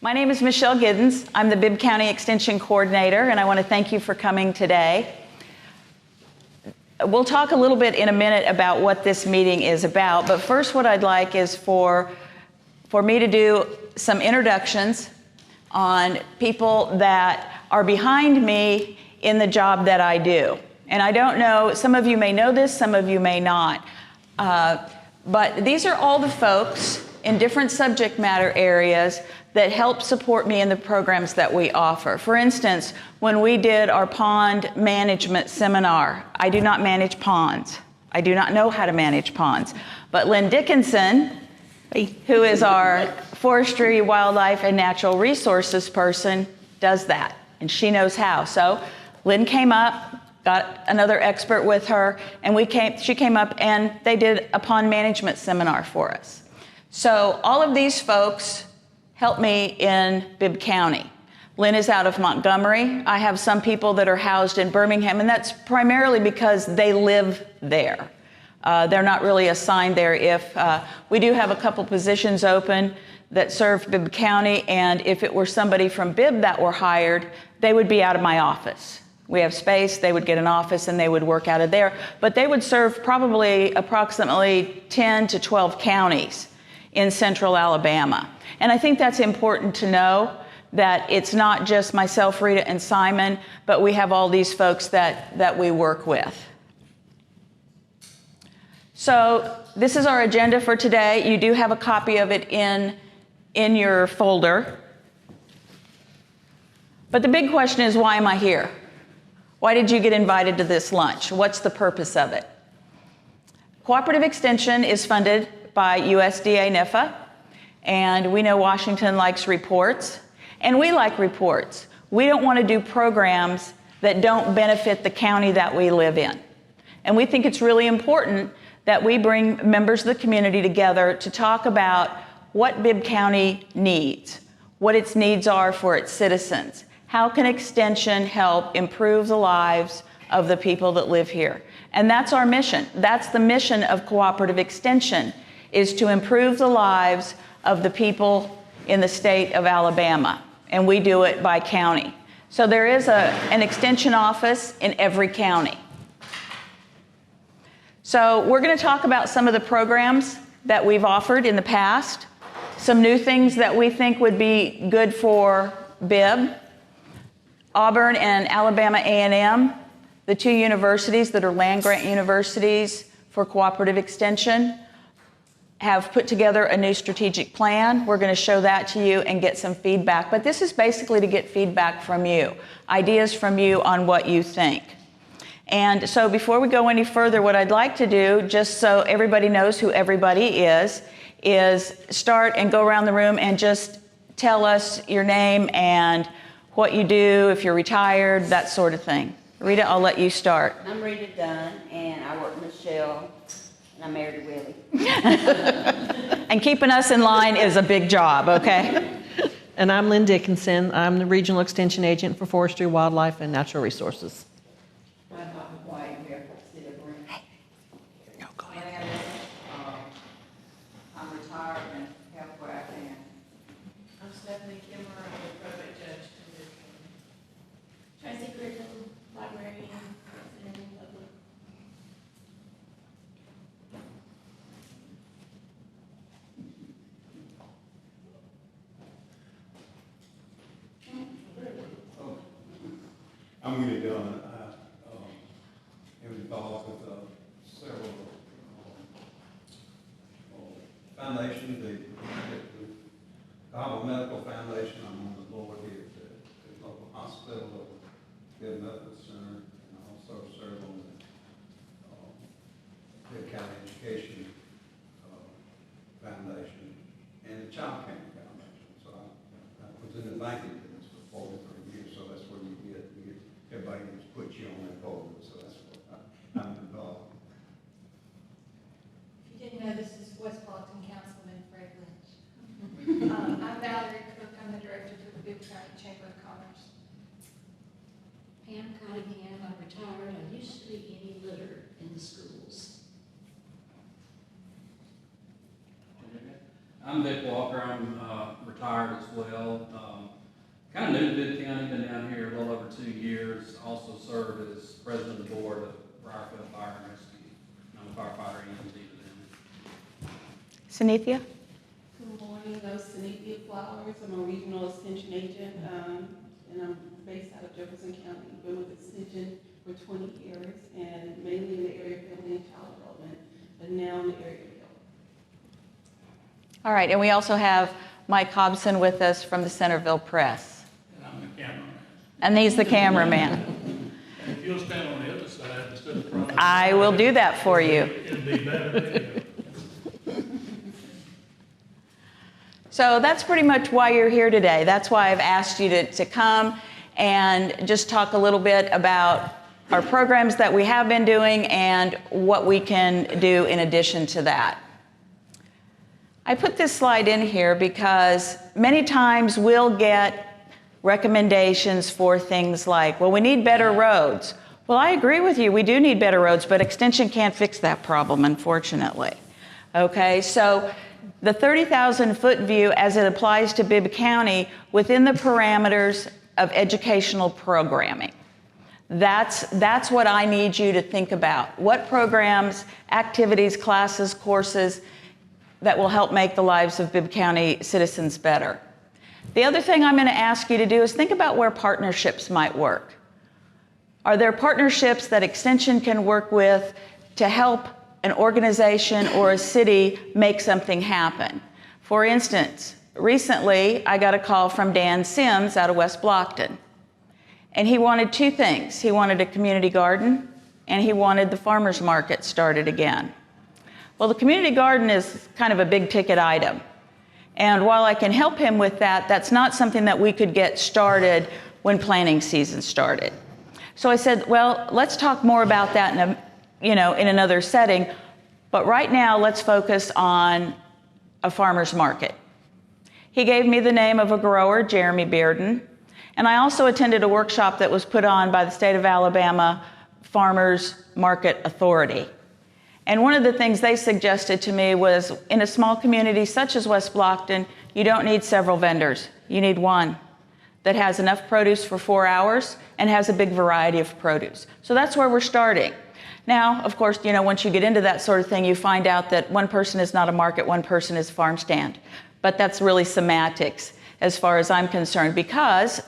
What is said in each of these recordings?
My name is Michelle Giddens. I'm the Bibb County Extension Coordinator, and I want to thank you for coming today. We'll talk a little bit in a minute about what this meeting is about, but first what I'd like is for me to do some introductions on people that are behind me in the job that I do. And I don't know, some of you may know this, some of you may not, but these are all the folks in different subject matter areas that help support me in the programs that we offer. For instance, when we did our pond management seminar, I do not manage ponds. I do not know how to manage ponds. But Lynn Dickinson, who is our Forestry, Wildlife, and Natural Resources person, does that, and she knows how. So Lynn came up, got another expert with her, and she came up and they did a pond management seminar for us. So all of these folks help me in Bibb County. Lynn is out of Montgomery. I have some people that are housed in Birmingham, and that's primarily because they live there. They're not really assigned there. If we do have a couple positions open that serve Bibb County, and if it were somebody from Bibb that were hired, they would be out of my office. We have space, they would get an office, and they would work out of there. But they would serve probably approximately 10 to 12 counties in central Alabama. And I think that's important to know, that it's not just myself, Rita, and Simon, but we have all these folks that we work with. So this is our agenda for today. You do have a copy of it in your folder. But the big question is, why am I here? Why did you get invited to this lunch? What's the purpose of it? Cooperative Extension is funded by USDA NIFA, and we know Washington likes reports, and we like reports. We don't want to do programs that don't benefit the county that we live in. And we think it's really important that we bring members of the community together to talk about what Bibb County needs, what its needs are for its citizens. How can Extension help improve the lives of the people that live here? And that's our mission. That's the mission of Cooperative Extension, is to improve the lives of the people in the state of Alabama. And we do it by county. So there is an extension office in every county. So we're going to talk about some of the programs that we've offered in the past, some new things that we think would be good for Bibb, Auburn and Alabama A&M, the two universities that are land-grant universities for Cooperative Extension, have put together a new strategic plan. We're going to show that to you and get some feedback. But this is basically to get feedback from you, ideas from you on what you think. And so before we go any further, what I'd like to do, just so everybody knows who everybody is start and go around the room and just tell us your name and what you do, if you're retired, that sort of thing. Rita, I'll let you start. I'm Rita Dunn, and I work with Michelle, and I'm married to Willie. And keeping us in line is a big job, okay? And I'm Lynn Dickinson. I'm the Regional Extension Agent for Forestry, Wildlife, and Natural Resources. I'm not quiet here. Sit up room. No, go ahead. I'm retired and help where I can. I'm Stephanie Kimmer, I'm the probate judge in Bibb County. Tracy Griffin, librarian, and public. I'm really done. I'm involved with several foundations. The Bible Medical Foundation, I'm on the board here at the local hospital, Bibb Medical Center, and I also serve on the Bibb County Education Foundation and the Child Care Foundation. So I was in the banking business for 43 years, so that's where you get everybody just puts you on that board. So that's what I'm involved. If you didn't know, this is West Boston Councilman Fred Lynch. I'm Valerie Cook, I'm the director for the Bibb County Chamber of Commerce. Pam Cottingham, I'm retired. I used to be any litter in the schools. I'm Vic Walker. I'm retired as well. Kind of new to Bibb County, been down here a little over 2 years. Also served as president of the board of Briarfield Fire and Rescue. I'm a firefighter EMT with them. Sanithia? Good morning, those Centreville Flowers. I'm a regional extension agent, and I'm based out of Jefferson County. Been with Extension for 20 years, and mainly in the area of family and child development, but now in the area of health. All right, and we also have Mike Hobson with us from the Centreville Press. And I'm the cameraman. And he's the cameraman. And if you'll stand on the other side instead of front. I will do that for you. It'll be better video. So that's pretty much why you're here today. That's why I've asked you to come and just talk a little bit about our programs that we have been doing and what we can do in addition to that. I put this slide in here because many times we'll get recommendations for things like, well, we need better roads. Well, I agree with you, we do need better roads, but Extension can't fix that problem, unfortunately. Okay, so the 30,000-foot view as it applies to Bibb County within the parameters of educational programming. That's what I need you to think about. What programs, activities, classes, courses that will help make the lives of Bibb County citizens better. The other thing I'm going to ask you to do is think about where partnerships might work. Are there partnerships that Extension can work with to help an organization or a city make something happen? For instance, recently I got a call from Dan Sims out of West Blockton. And he wanted two things. He wanted a community garden and he wanted the farmers market started again. Well, the community garden is kind of a big ticket item. And while I can help him with that, that's not something that we could get started when planting season started. So I said, well, let's talk more about that in another setting. But right now, let's focus on a farmer's market. He gave me the name of a grower, Jeremy Bearden. And I also attended a workshop that was put on by the state of Alabama Farmers Market Authority. And one of the things they suggested to me was, in a small community such as West Blockton, you don't need several vendors. You need one that has enough produce for 4 hours and has a big variety of produce. So that's where we're starting. Now, of course, once you get into that sort of thing, you find out that one person is not a market, one person is a farm stand. But that's really semantics as far as I'm concerned, because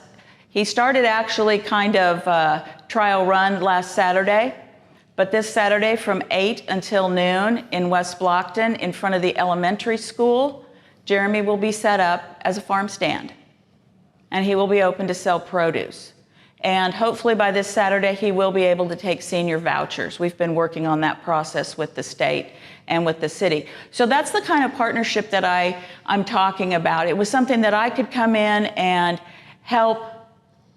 he started actually kind of trial run last Saturday. But this Saturday from 8 until noon in West Blockton in front of the elementary school, Jeremy will be set up as a farm stand. And he will be open to sell produce. And hopefully by this Saturday, he will be able to take senior vouchers. We've been working on that process with the state and with the city. So that's the kind of partnership that I'm talking about. It was something that I could come in and help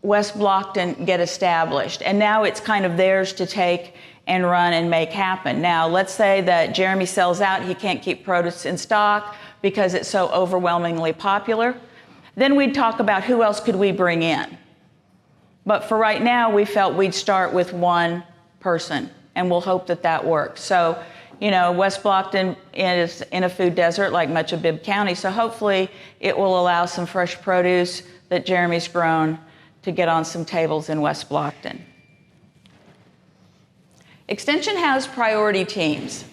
West Blockton get established. And now it's kind of theirs to take and run and make happen. Now, let's say that Jeremy sells out, he can't keep produce in stock because it's so overwhelmingly popular. Then we'd talk about who else could we bring in. But for right now, we felt we'd start with one person, and we'll hope that that works. So, West Blockton is in a food desert like much of Bibb County, so hopefully it will allow some fresh produce that Jeremy's grown to get on some tables in West Blockton. Extension has priority teams,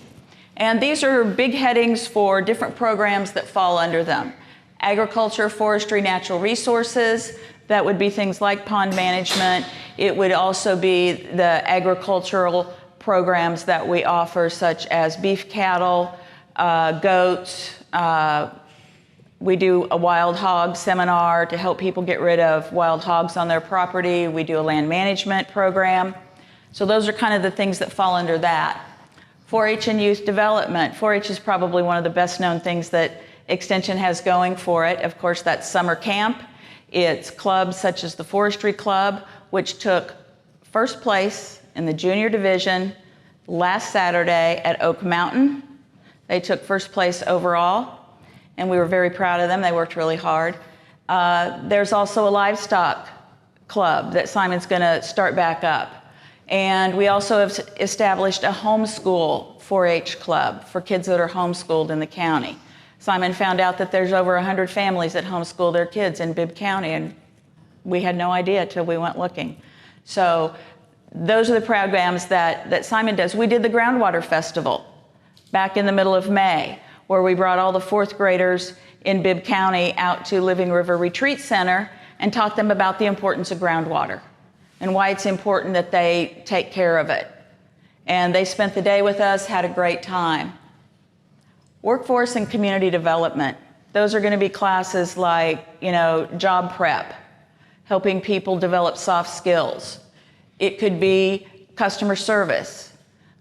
and these are big headings for different programs that fall under them. Agriculture, forestry, natural resources, that would be things like pond management. It would also be the agricultural programs that we offer, such as beef cattle, goats. We do a wild hog seminar to help people get rid of wild hogs on their property. We do a land management program. So those are kind of the things that fall under that. 4-H and youth development. 4-H is probably one of the best known things that Extension has going for it. Of course, that's summer camp. It's clubs such as the Forestry Club, which took first place in the junior division last Saturday at Oak Mountain. They took first place overall, and we were very proud of them. They worked really hard. There's also a livestock club that Simon's going to start back up. And we also have established a homeschool 4-H club for kids that are homeschooled in the county. Simon found out that there's over 100 families that homeschool their kids in Bibb County, and we had no idea till we went looking. So those are the programs that Simon does. We did the Groundwater Festival back in the middle of May, where we brought all the fourth graders in Bibb County out to Living River Retreat Center and taught them about the importance of groundwater and why it's important that they take care of it. And they spent the day with us, had a great time. Workforce and community development. Those are going to be classes like, job prep, helping people develop soft skills. It could be customer service.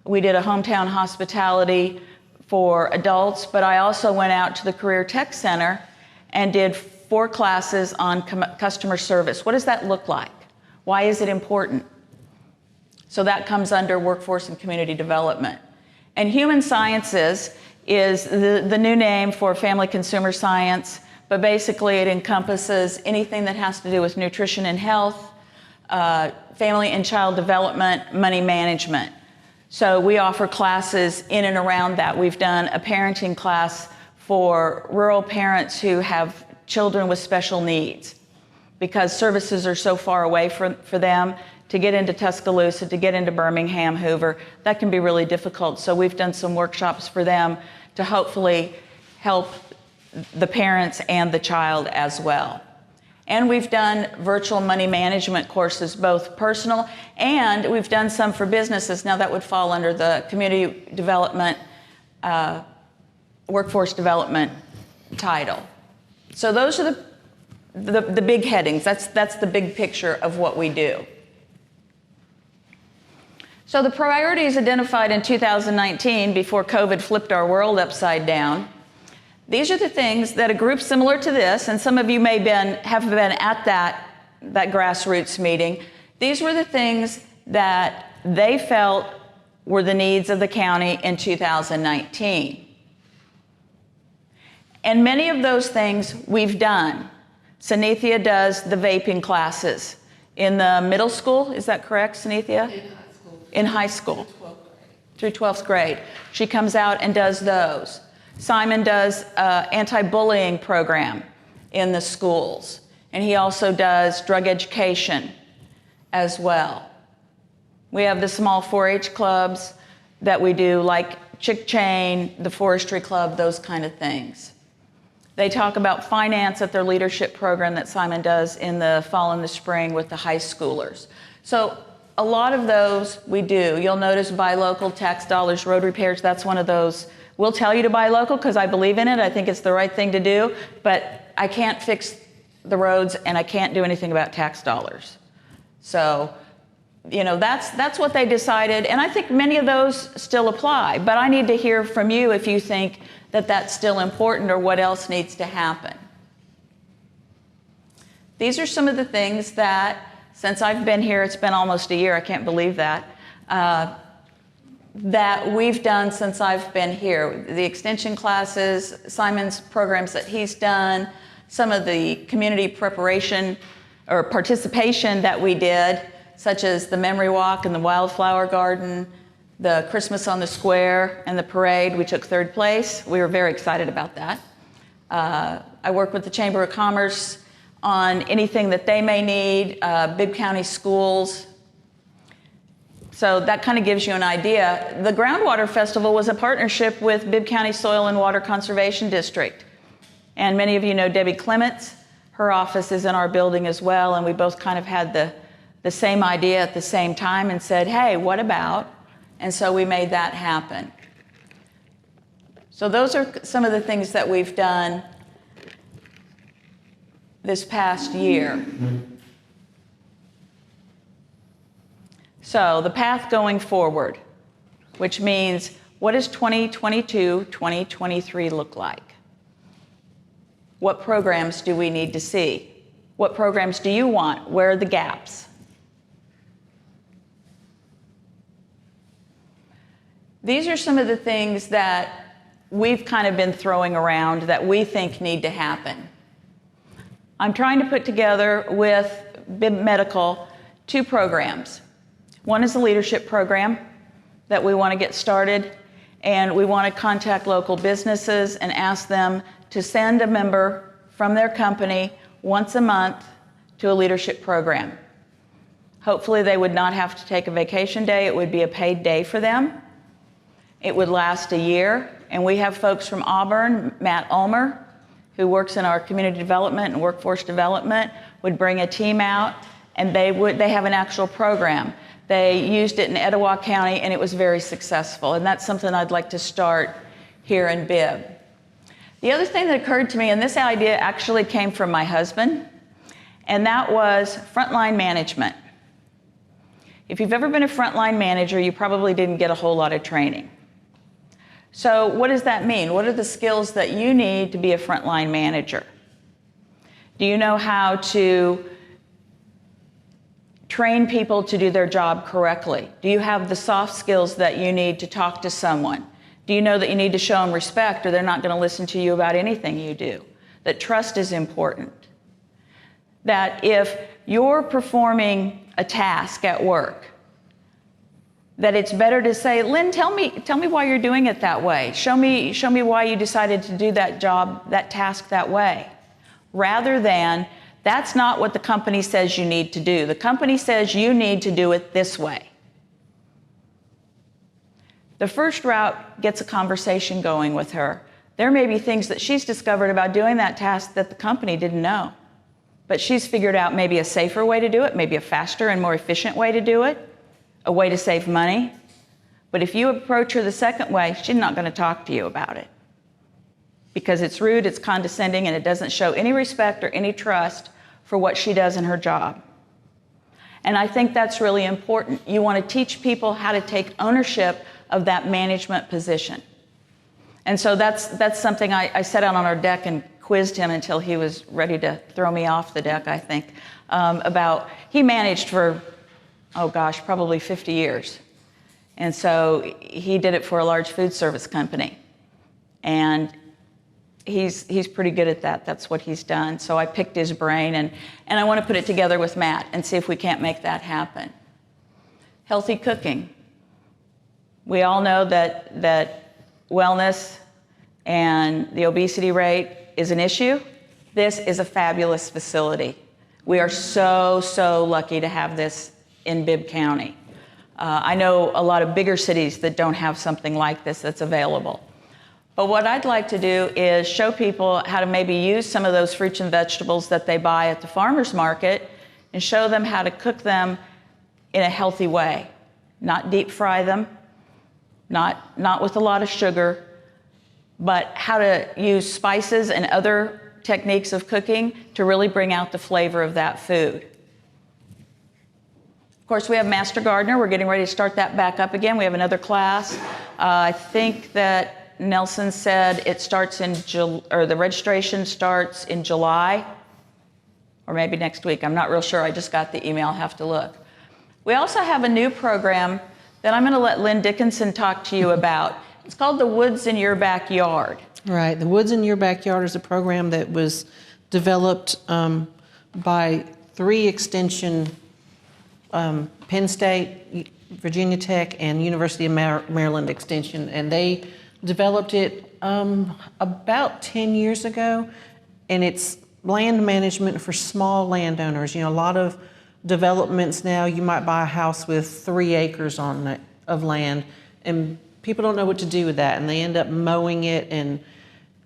We did a hometown hospitality for adults, but I also went out to the Career Tech Center and did 4 classes on customer service. What does that look like? Why is it important? So that comes under workforce and community development. And human sciences is the new name for family consumer science, but basically it encompasses anything that has to do with nutrition and health, family and child development, money management. So we offer classes in and around that. We've done a parenting class for rural parents who have children with special needs, because services are so far away for them. To get into Tuscaloosa, to get into Birmingham, Hoover, that can be really difficult. So we've done some workshops for them to hopefully help the parents and the child as well. And we've done virtual money management courses, both personal, and we've done some for businesses. Now that would fall under the community development, workforce development title. So those are the big headings. That's the big picture of what we do. So the priorities identified in 2019, before COVID flipped our world upside down, these are the things that a group similar to this, and some of you may have been at that grassroots meeting, these were the things that they felt were the needs of the county in 2019. And many of those things we've done. Sanithia does the vaping classes in the middle school, is that correct, Sanithia? In high school. Through 12th grade. She comes out and does those. Simon does an anti-bullying program in the schools. And he also does drug education as well. We have the small 4-H clubs that we do, like Chick Chain, the Forestry Club, those kind of things. They talk about finance at their leadership program that Simon does in the fall and the spring with the high schoolers. So a lot of those we do. You'll notice buy local, tax dollars, road repairs, that's one of those. We'll tell you to buy local because I believe in it. I think it's the right thing to do, but I can't fix the roads and I can't do anything about tax dollars. So, that's what they decided, and I think many of those still apply, but I need to hear from you if you think that that's still important or what else needs to happen. These are some of the things that, since I've been here, it's been almost a year, I can't believe that, that we've done since I've been here. The extension classes, Simon's programs that he's done, some of the community preparation or participation that we did, such as the Memory Walk and the Wildflower Garden, the Christmas on the Square and the parade. We took 3rd place. We were very excited about that. I work with the Chamber of Commerce on anything that they may need, Bibb County schools. So that kind of gives you an idea. The Groundwater Festival was a partnership with Bibb County Soil and Water Conservation District. And many of you know Debbie Clements. Her office is in our building as well, and we both kind of had the same idea at the same time and said, hey, what about? And so we made that happen. So those are some of the things that we've done this past year. So the path going forward, which means what does 2022, 2023 look like? What programs do we need to see? What programs do you want? Where are the gaps? These are some of the things that we've kind of been throwing around that we think need to happen. I'm trying to put together with Bibb Medical 2 programs. One is a leadership program that we want to get started, And we want to contact local businesses and ask them to send a member from their company once a month to a leadership program. Hopefully they would not have to take a vacation day. It would be a paid day for them. It would last a year. And we have folks from Auburn, Matt Ulmer, who works in our community development and workforce development, would bring a team out, and they have an actual program. They used it in Etowah County, and it was very successful. And that's something I'd like to start here in Bibb. The other thing that occurred to me, and this idea actually came from my husband, and that was frontline management. If you've ever been a frontline manager, you probably didn't get a whole lot of training. So what does that mean? What are the skills that you need to be a frontline manager? Do you know how to train people to do their job correctly? Do you have the soft skills that you need to talk to someone? Do you know that you need to show them respect or they're not going to listen to you about anything you do? That trust is important. That if you're performing a task at work, that it's better to say, Lynn, tell me why you're doing it that way. Show me why you decided to do that job, that task that way. Rather than, that's not what the company says you need to do. The company says you need to do it this way. The first route gets a conversation going with her. There may be things that she's discovered about doing that task that the company didn't know. But she's figured out maybe a safer way to do it, maybe a faster and more efficient way to do it, a way to save money. But if you approach her the second way, she's not going to talk to you about it. Because it's rude, it's condescending, and it doesn't show any respect or any trust for what she does in her job. And I think that's really important. You want to teach people how to take ownership of that management position. And so that's something I set out on our deck and quizzed him until he was ready to throw me off the deck, I think, he managed for, probably 50 years. And so he did it for a large food service company. And he's pretty good at that. That's what he's done. So I picked his brain, and I want to put it together with Matt and see if we can't make that happen. Healthy cooking. We all know that wellness and the obesity rate is an issue. This is a fabulous facility. We are so lucky to have this in Bibb County. I know a lot of bigger cities that don't have something like this that's available. But what I'd like to do is show people how to maybe use some of those fruits and vegetables that they buy at the farmer's market and show them how to cook them in a healthy way. Not deep fry them, not with a lot of sugar, but how to use spices and other techniques of cooking to really bring out the flavor of that food. Of course, we have Master Gardener. We're getting ready to start that back up again. We have another class. I think that Nelson said it starts the registration starts in July, or maybe next week. I'm not real sure. I just got the email. I'll have to look. We also have a new program that I'm going to let Lynn Dickinson talk to you about. It's called The Woods in Your Backyard. Right. The Woods in Your Backyard is a program that was developed by 3 extension, Penn State, Virginia Tech, and University of Maryland Extension. And they developed it about 10 years ago. And it's land management for small landowners. You know, a lot of developments now, you might buy a house with 3 acres of land, and people don't know what to do with that, and they end up mowing it, and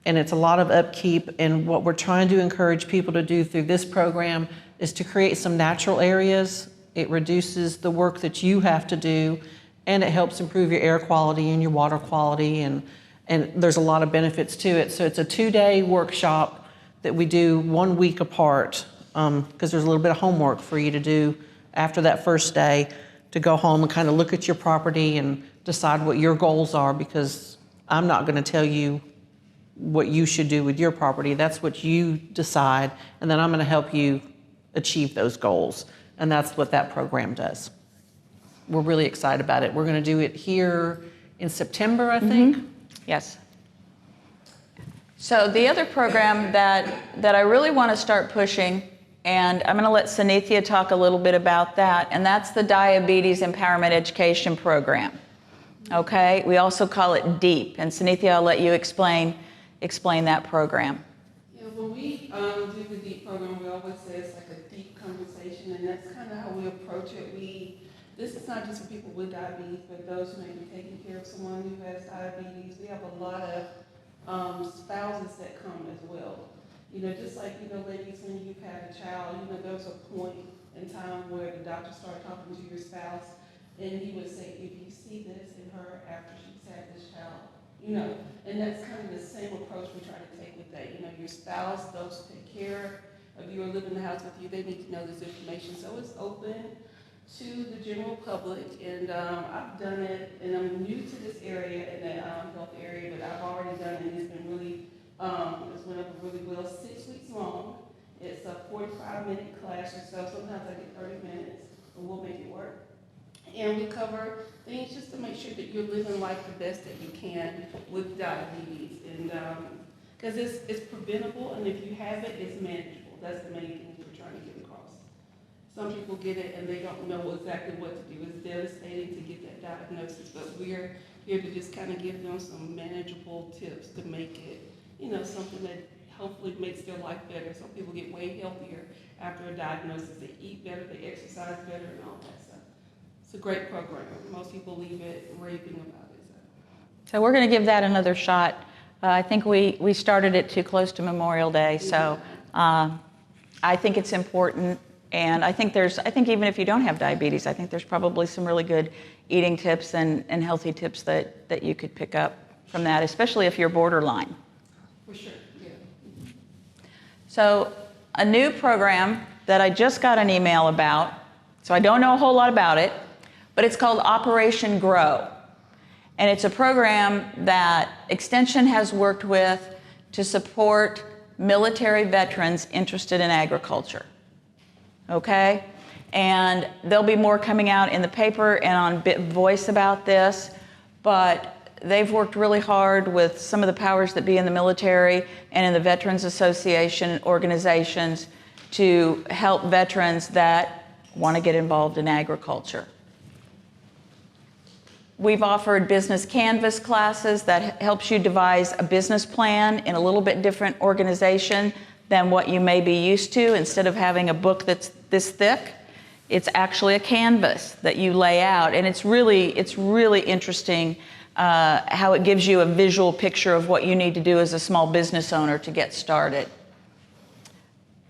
it's a lot of upkeep. And what we're trying to encourage people to do through this program is to create some natural areas. It reduces the work that you have to do, and it helps improve your air quality and your water quality, and there's a lot of benefits to it. So it's a 2-day workshop that we do 1 week apart, because there's a little bit of homework for you to do after that first day, to go home and kind of look at your property and decide what your goals are, because I'm not going to tell you what you should do with your property. That's what you decide, and then I'm going to help you achieve those goals. And that's what that program does. We're really excited about it. We're going to do it here in September, I think. Mm-hmm. Yes. So the other program that I really want to start pushing, and I'm going to let Sanithya talk a little bit about that, and that's the Diabetes Empowerment Education Program. Okay, we also call it DEEP, and Sunithia, I'll let you explain that program. Yeah, when we do the DEEP program, we always say it's like a deep conversation, and that's kind of how we approach it. This is not just for people with diabetes, but those who may be taking care of someone who has diabetes. We have a lot of spouses that come as well. You know, just like, you know, ladies, when you've had a child, you know, there was a point in time where the doctor started talking to your spouse, and he would say, if you see this in her after she's had this child, you know, and that's kind of the same approach we try to take with that. You know, your spouse, those who take care of you or live in the house with you, they need to know this information. So it's open to the general public, and I've done it, and I'm new to this area, in the health area, but I've already done it, and it's been really, it's went over really well. 6 weeks long. It's a 45-minute class or so. Sometimes I get 30 minutes, but we'll make it work. And we cover things just to make sure that you're living life the best that you can with diabetes, and because it's preventable, and if you have it, it's manageable. That's the main thing we're trying to get across. Some people get it and they don't know exactly what to do. It's devastating to get that diagnosis, but we're here to just kind of give them some manageable tips to make it, you know, something that hopefully makes their life better. Some people get way healthier after a diagnosis. They eat better, they exercise better, and all that stuff. It's a great program. Most people leave it raving about it. So we're going to give that another shot. I think we started it too close to Memorial Day, so I think it's important. And I think even if you don't have diabetes, I think there's probably some really good eating tips and healthy tips that you could pick up from that, especially if you're borderline. For sure, yeah. So a new program that I just got an email about, so I don't know a whole lot about it, but it's called Operation Grow. And it's a program that Extension has worked with to support military veterans interested in agriculture. Okay? And there'll be more coming out in the paper and on Bibb Voice about this, but they've worked really hard with some of the powers that be in the military and in the Veterans Association organizations to help veterans that want to get involved in agriculture. We've offered business canvas classes that helps you devise a business plan in a little bit different organization than what you may be used to. Instead of having a book that's this thick, it's actually a canvas that you lay out, and it's really interesting how it gives you a visual picture of what you need to do as a small business owner to get started.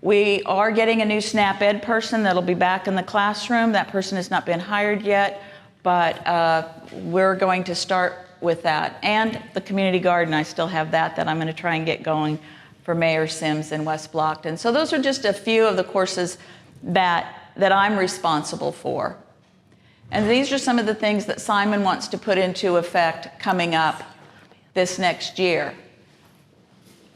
We are getting a new SNAP Ed person that'll be back in the classroom. That person has not been hired yet, but we're going to start with that. And the community garden, I still have that I'm going to try and get going for Mayor Sims in West Blockton. So those are just a few of the courses that I'm responsible for. And these are some of the things that Simon wants to put into effect coming up this next year.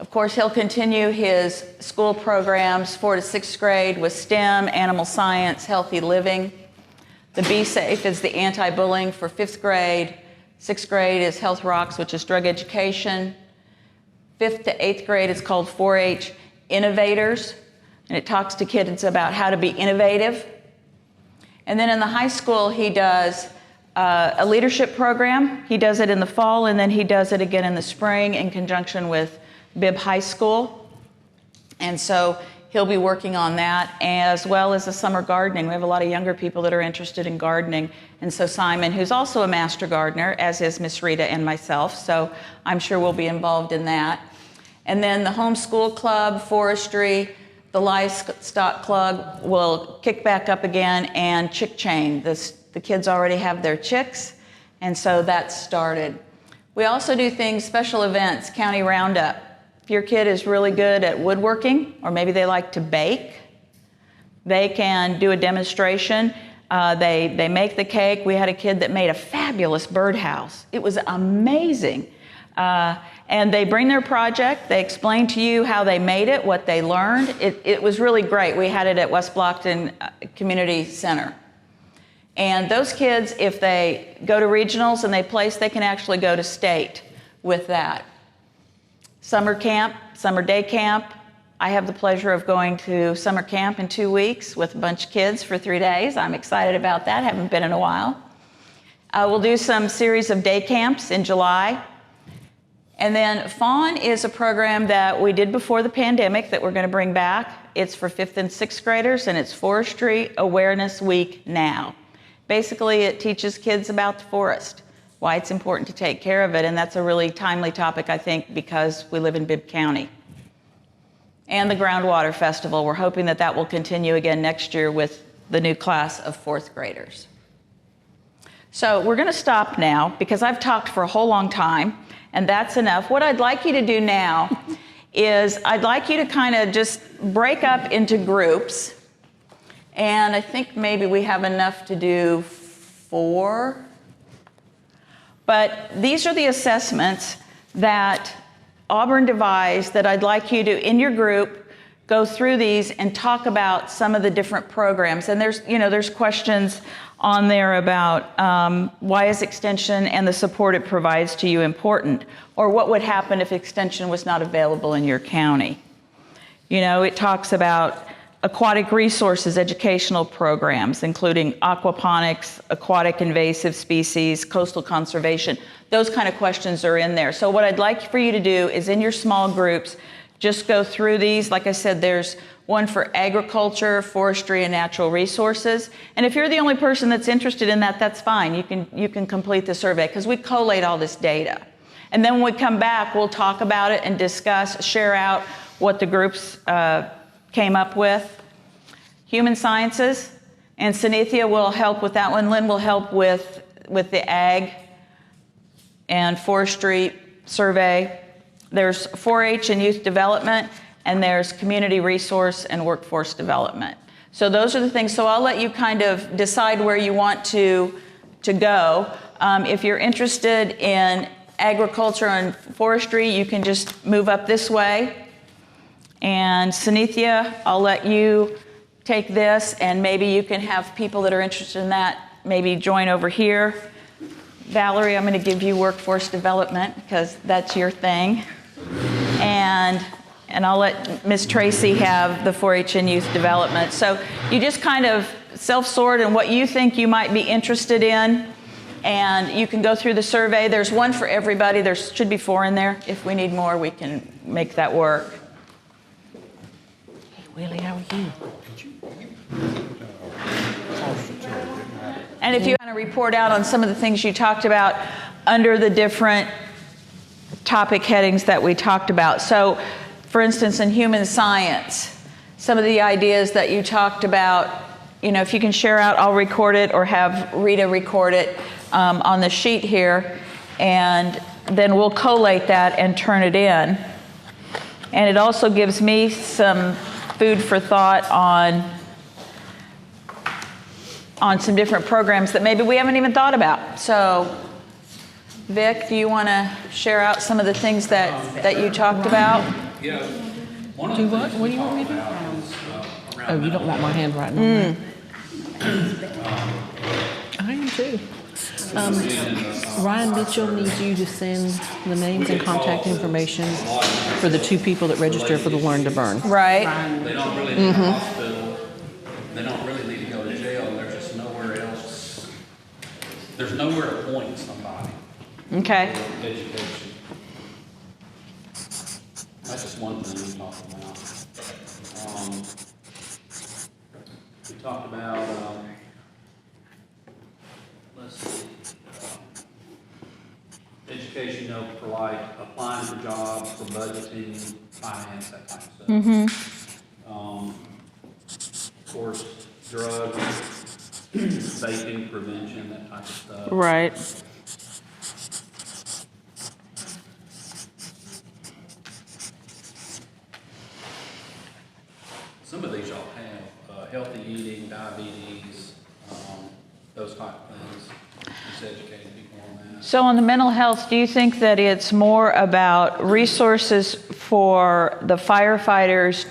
Of course, he'll continue his school programs 4th to 6th grade with STEM, animal science, healthy living. The Be Safe is the anti-bullying for 5th grade. 6th grade is Health Rocks, which is drug education. 5th to 8th grade is called 4-H Innovators, and it talks to kids about how to be innovative. And then in the high school, he does a leadership program. He does it in the fall, and then he does it again in the spring in conjunction with Bibb High School. And so he'll be working on that, as well as the summer gardening. We have a lot of younger people that are interested in gardening. And so Simon, who's also a master gardener, as is Miss Rita and myself, so I'm sure we'll be involved in that. And then the homeschool club, Forestry, the livestock club will kick back up again, and chick chain. The kids already have their chicks, and so that's started. We also do things, special events, county roundup. If your kid is really good at woodworking, or maybe they like to bake, they can do a demonstration. They make the cake. We had a kid that made a fabulous birdhouse. It was amazing. And they bring their project, they explain to you how they made it, what they learned. It was really great. We had it at West Blockton Community Center. And those kids, if they go to regionals and they place, they can actually go to state with that. Summer camp, summer day camp. I have the pleasure of going to summer camp in 2 weeks with a bunch of kids for 3 days. I'm excited about that, haven't been in a while. We'll do some series of day camps in July. And then Fawn is a program that we did before the pandemic that we're going to bring back. It's for 5th and 6th graders, and it's Forestry Awareness Week now. Basically, it teaches kids about the forest, why it's important to take care of it, and that's a really timely topic, I think, because we live in Bibb County. And the Groundwater Festival, we're hoping that that will continue again next year with the new class of 4th graders. So we're going to stop now because I've talked for a whole long time, and that's enough. What I'd like you to do now is I'd like you to kind of just break up into groups, and I think maybe we have enough to do 4. But these are the assessments that Auburn devised that I'd like you to, in your group, go through these and talk about some of the different programs. And there's questions on there about why is extension and the support it provides to you important? Or what would happen if extension was not available in your county? It talks about aquatic resources, educational programs, including aquaponics, aquatic invasive species, coastal conservation. Those kind of questions are in there. So what I'd like for you to do is in your small groups, just go through these. Like I said, there's one for agriculture, forestry, and natural resources. And if you're the only person that's interested in that, that's fine. You can complete the survey because we collate all this data. And then when we come back, we'll talk about it and discuss, share out what the groups came up with. Human sciences, and Sunithia will help with that one. Lynn will help with the ag and forestry survey. There's 4-H and youth development, and there's community resource and workforce development. So those are the things. So I'll let you kind of decide where you want to go. If you're interested in agriculture and forestry, you can just move up this way. And Sunithia, I'll let you take this, and maybe you can have people that are interested in that maybe join over here. Valerie, I'm going to give you workforce development because that's your thing. And I'll let Miss Tracy have the 4-H and youth development. So you just kind of self-sort in what you think you might be interested in, and you can go through the survey. There's one for everybody. There should be 4 in there. If we need more, we can make that work. Hey, Willie, how are you? And if you kind of report out on some of the things you talked about under the different topic headings that we talked about. So, for instance, in human science, some of the ideas that you talked about, if you can share out, I'll record it or have Rita record it on the sheet here, and then we'll collate that and turn it in. And it also gives me some food for thought on some different programs that maybe we haven't even thought about. So, Vic, do you want to share out some of the things that you talked about? Yeah. Do what? What do you want me to do? Oh, you don't want my handwriting on that. I am too. Ryan Mitchell needs you to send the names and contact information for the 2 people that register for the Learn to Burn. Right. They don't really need a hospital. They don't really need to go to jail. There's just nowhere else. There's nowhere to point somebody. Okay. For education. That's just one thing we talked about. We talked about, let's see, education, for like applying for jobs, for budgeting, finance, that type of stuff. Of course, drugs, vaping prevention, that type of stuff. Right. Some of these y'all have, healthy eating, diabetes, those type of things. Just educating people on that. So on the mental health, do you think that it's more about resources for the firefighters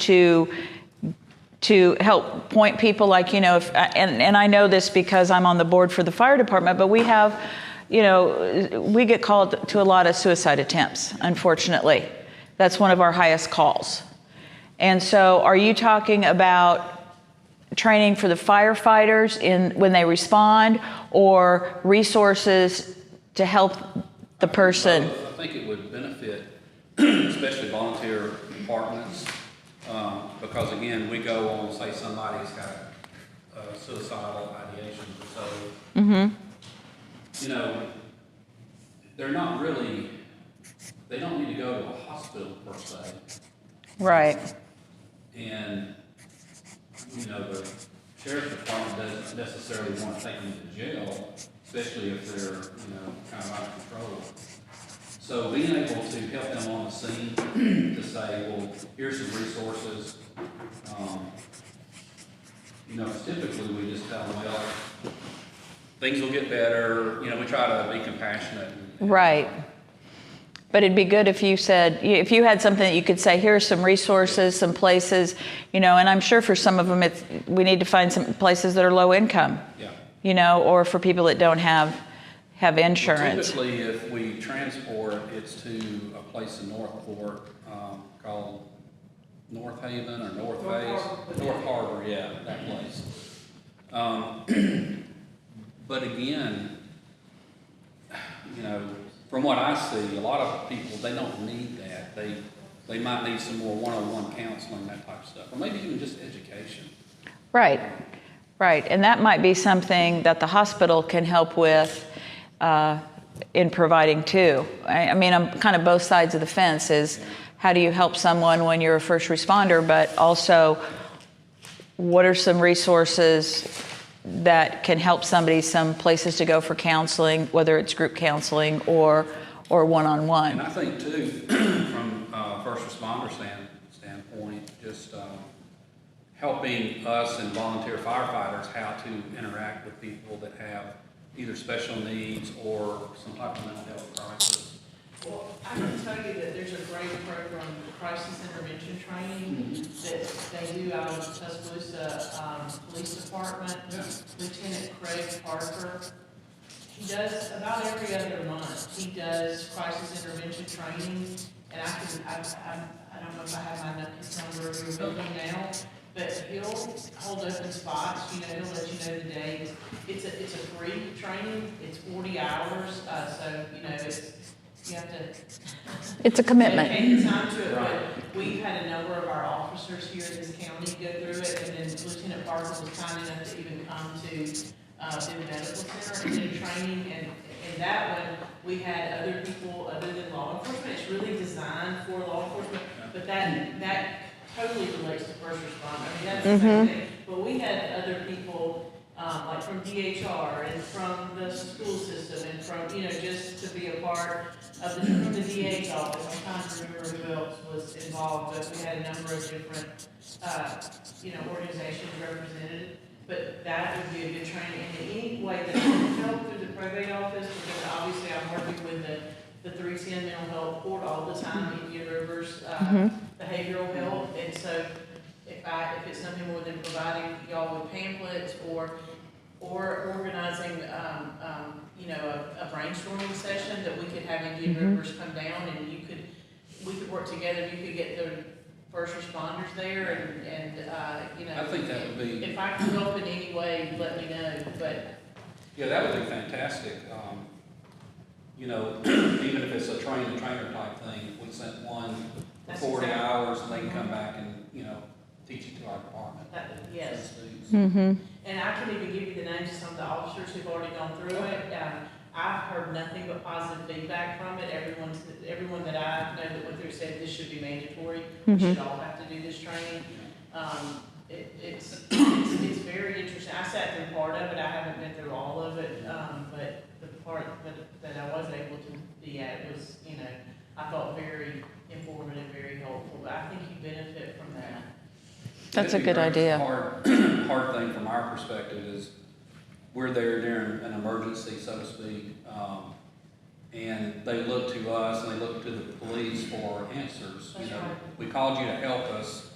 to help point people like, and I know this because I'm on the board for the fire department, but we have, we get called to a lot of suicide attempts, unfortunately. That's one of our highest calls. And so are you talking about training for the firefighters when they respond, or resources to help the person? I think it would benefit, especially volunteer departments, because again, we go on, say somebody's got suicidal ideations or so. Mm-hmm. You know, they're not really, they don't need to go to a hospital per se. Right. And, you know, the sheriff's department doesn't necessarily want to take them to jail, especially if they're, you know, kind of out of control. So being able to help them on the scene to say, well, here's some resources. You know, typically we just tell them, well, things will get better. You know, we try to be compassionate. Right. But it'd be good if you said, if you had something that you could say, here are some resources, some places, you know, and I'm sure for some of them, we need to find some places that are low income, Yeah. you know, or for people that don't have insurance. Well, typically, if we transport, it's to a place in Northport called North Haven or North Face. North Harbor, yeah, that place. But again, you know, from what I see, a lot of people, they don't need that. They might need some more one-on-one counseling, that type of stuff, or maybe even just education. Right, right. And that might be something that the hospital can help with in providing too. I mean, I'm kind of both sides of the fence is how do you help someone when you're a first responder, but also what are some resources that can help somebody, some places to go for counseling, whether it's group counseling or one-on-one. And I think too, from a first responder standpoint, just helping us and volunteer firefighters how to interact with people that have either special needs or some type of mental health crisis. Well, I can tell you that there's a great program, the crisis intervention training that they do out of the Tuscaloosa Police Department. Yeah. Lieutenant Craig Parker. He does about every other month. He does crisis intervention training, and I don't know if I have his number here with me now, but he'll hold open spots. You know, he'll let you know the date. It's a free training. It's 40 hours, so you know you have to. It's a commitment. Take the time to it, but we've had a number of our officers here in this county go through it, and then Lieutenant Parker was kind enough to even come to Bibb Medical Center and do training, and that one, we had other people other than law enforcement. It's really designed for law enforcement, but that totally relates to first responder. I mean, that's the same thing. But we had other people, like from DHR and from the school system and from, you know, just to be a part of from the DA's office. I'm trying to remember who else was involved, but we had a number of different, you know, organizations represented. But that would be a good training. And in any way that I can help through the probate office, because obviously I'm working with the 310 mental health court all the time, Indian Rivers behavioral health. And so if it's nothing more than providing y'all with pamphlets or organizing, you know, a brainstorming session that we could have Indian Rivers come down and we could work together. You could get the first responders there and you know. I think that would be. If I can help in any way, let me know, but. Yeah, that would be fantastic. You know, even if it's a trainer type thing, if we sent one for 40 hours and they can come back and, you know, teach it to our department. Yes. Mm-hmm. And I can even give you the names of some of the officers who've already gone through it. I've heard nothing but positive feedback from it. Everyone that I know that went through said this should be mandatory. We should all have to do this training. It's very interesting. I sat through part of it. I haven't been through all of it, but the part that I was able to be at was, you know, I felt very informative, very helpful. But I think you benefit from that. That's a good idea. Hard thing from our perspective is we're there during an emergency, so to speak, and they look to us and they look to the police for answers. That's you know, right. we called you to help us.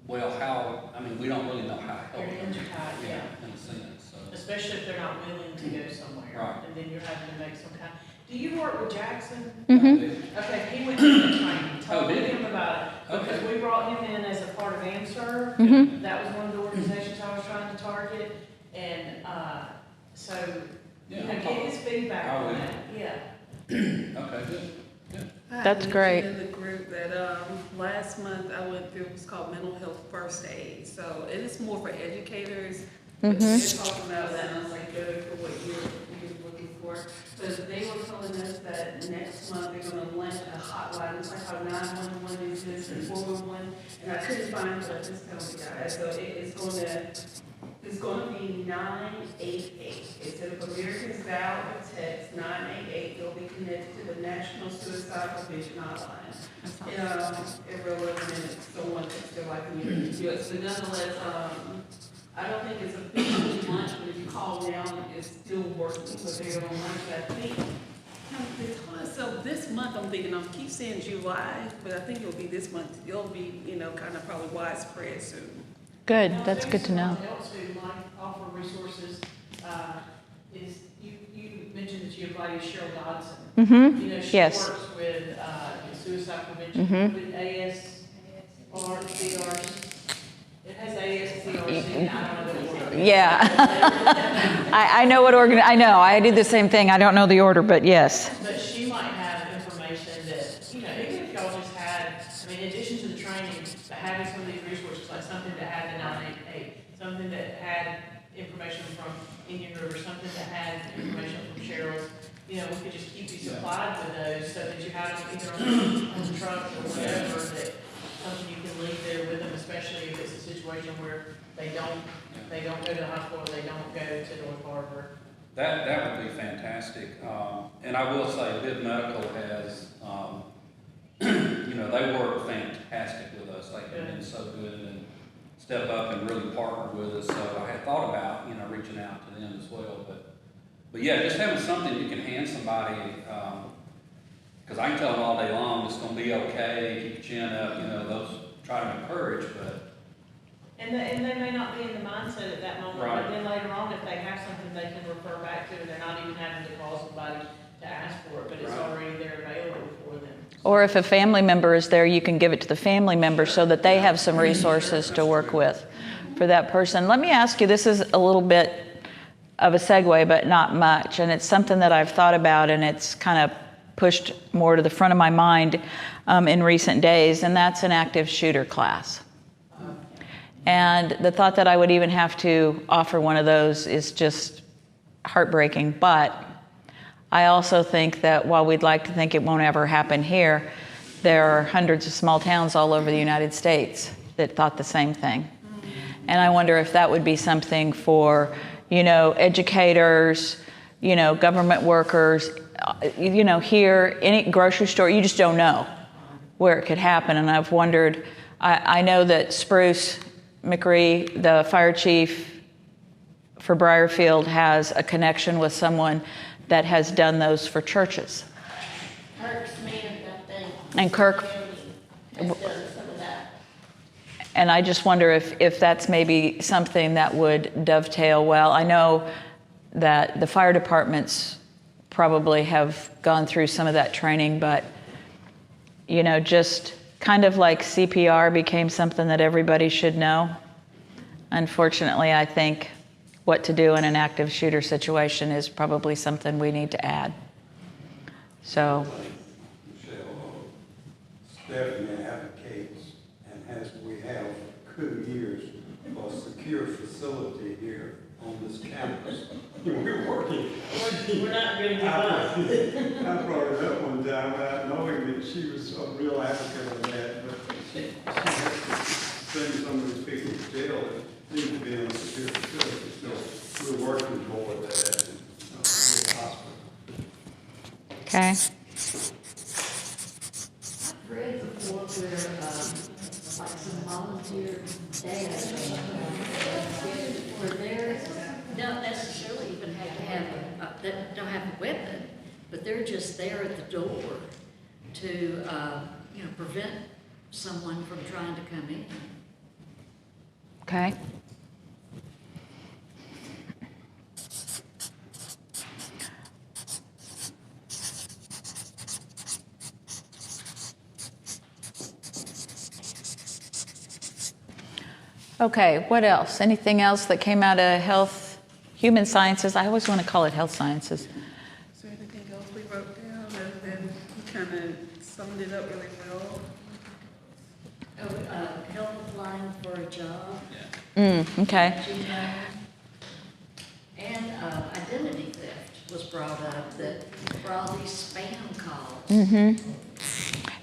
Well, how? I mean, we don't really know how to help Your them. hands are tied, yeah. In a sense. So. Especially if they're not willing to go somewhere. Right. And then you're having to make some kind. Do you work with Jackson? Mm-hmm. Okay, he went to the training. Oh, Talk to did he? him about it. Because we brought him in as a part of AMSR. Mhm. That was one of the organizations I was trying to target. And, so, you know, get his feedback I on will. that, yeah. Okay, good, good. That's great. In the group that, last month I went through, it was called Mental Health First Aid. So it is more for educators. But they're talking about that, and I was like, good for what you're looking for. But they were telling us that next month they're gonna launch a hotline, it's like how 911 exists and 411. And I couldn't find what this company guys, so it's gonna be 988. It's an American Vow of Text 988. They'll be connected to the National Suicide Prevention Hotline. In real 11 minutes, someone takes their life in your US. But nonetheless, I don't think it's officially launched, but if you call now, it's still working, but they're gonna launch that thing. So this month, I'm thinking, I keep saying July, but I think it'll be this month. It'll be, kind of probably widespread soon. Good, that's good to know. Someone else who might offer resources, is, you mentioned that you invited Cheryl Dodson. Mm-hmm. You know, she Yes. works with, suicide prevention, with ASRCRC. It has ASCRC, I don't know the order. Yeah. I know what I know, I do the same thing. I don't know the order, but yes. But she might have information that, even if y'all just had, in addition to the training, but having some of these resources, like something that had the 988, something that had information from Indian River, something that had information from Cheryl's, we could just keep you supplied with those so that you have them either on the truck or whatever, that something you can leave there with them, especially if it's a situation where they don't go to the hospital, or they don't go to North Harbor. That would be fantastic. And I will say, Bibb Medical has, they work fantastic with us. They've been so good and step up and really partner with us. So I had thought about, reaching out to them as well. But yeah, just having something you can hand somebody, because I can tell them all day long, it's going to be okay, keep your chin up, those try to encourage, but. And they may not be in the mindset at that moment, Right. but then later on, if they have something they can refer back to, and they're not even having to call somebody to ask for it, but it's Right. already there available for them. Or if a family member is there, you can give it to the family member so that they have some resources to work with for that person. Let me ask you, this is a little bit of a segue, but not much, and it's something that I've thought about, and it's kind of pushed more to the front of my mind in recent days, and that's an active shooter class. And the thought that I would even have to offer one of those is just heartbreaking. But I also think that while we'd like to think it won't ever happen here, there are hundreds of small towns all over the United States that thought the same thing. And I wonder if that would be something for, educators, government workers, here, any grocery store, you just don't know where it could happen. And I've wondered, I know that Spruce McRee, the fire chief for Briarfield, has a connection with someone that has done those for churches. Kirk Smith, I think. And Kirk, Has done some of that. and I just wonder if that's maybe something that would dovetail well. I know that the fire departments probably have gone through some of that training, but, just kind of like CPR became something that everybody should know. Unfortunately, I think what to do in an active shooter situation is probably something we need to add. So, Michelle, Stephanie advocates and we have for 2 years for a secure facility here on this campus. We're working. We're not going to give up. I brought it up one time without knowing that she was a real advocate of that, but she has to send some of these people to jail that need to be in a secure facility. So we're working toward that at the hospital. okay. I've read before where, like some volunteer dads, where they're not necessarily even have to have, they don't have a weapon, but they're just there at the door to, prevent someone from trying to come in. Okay. Okay, what else? Anything else that came out of health, human sciences? I always want to call it health sciences. Is there anything else we wrote down other than you kind of summed it up really well? Help applying for a job. Okay. And identity theft was brought up, that for all these spam calls. Mm-hmm.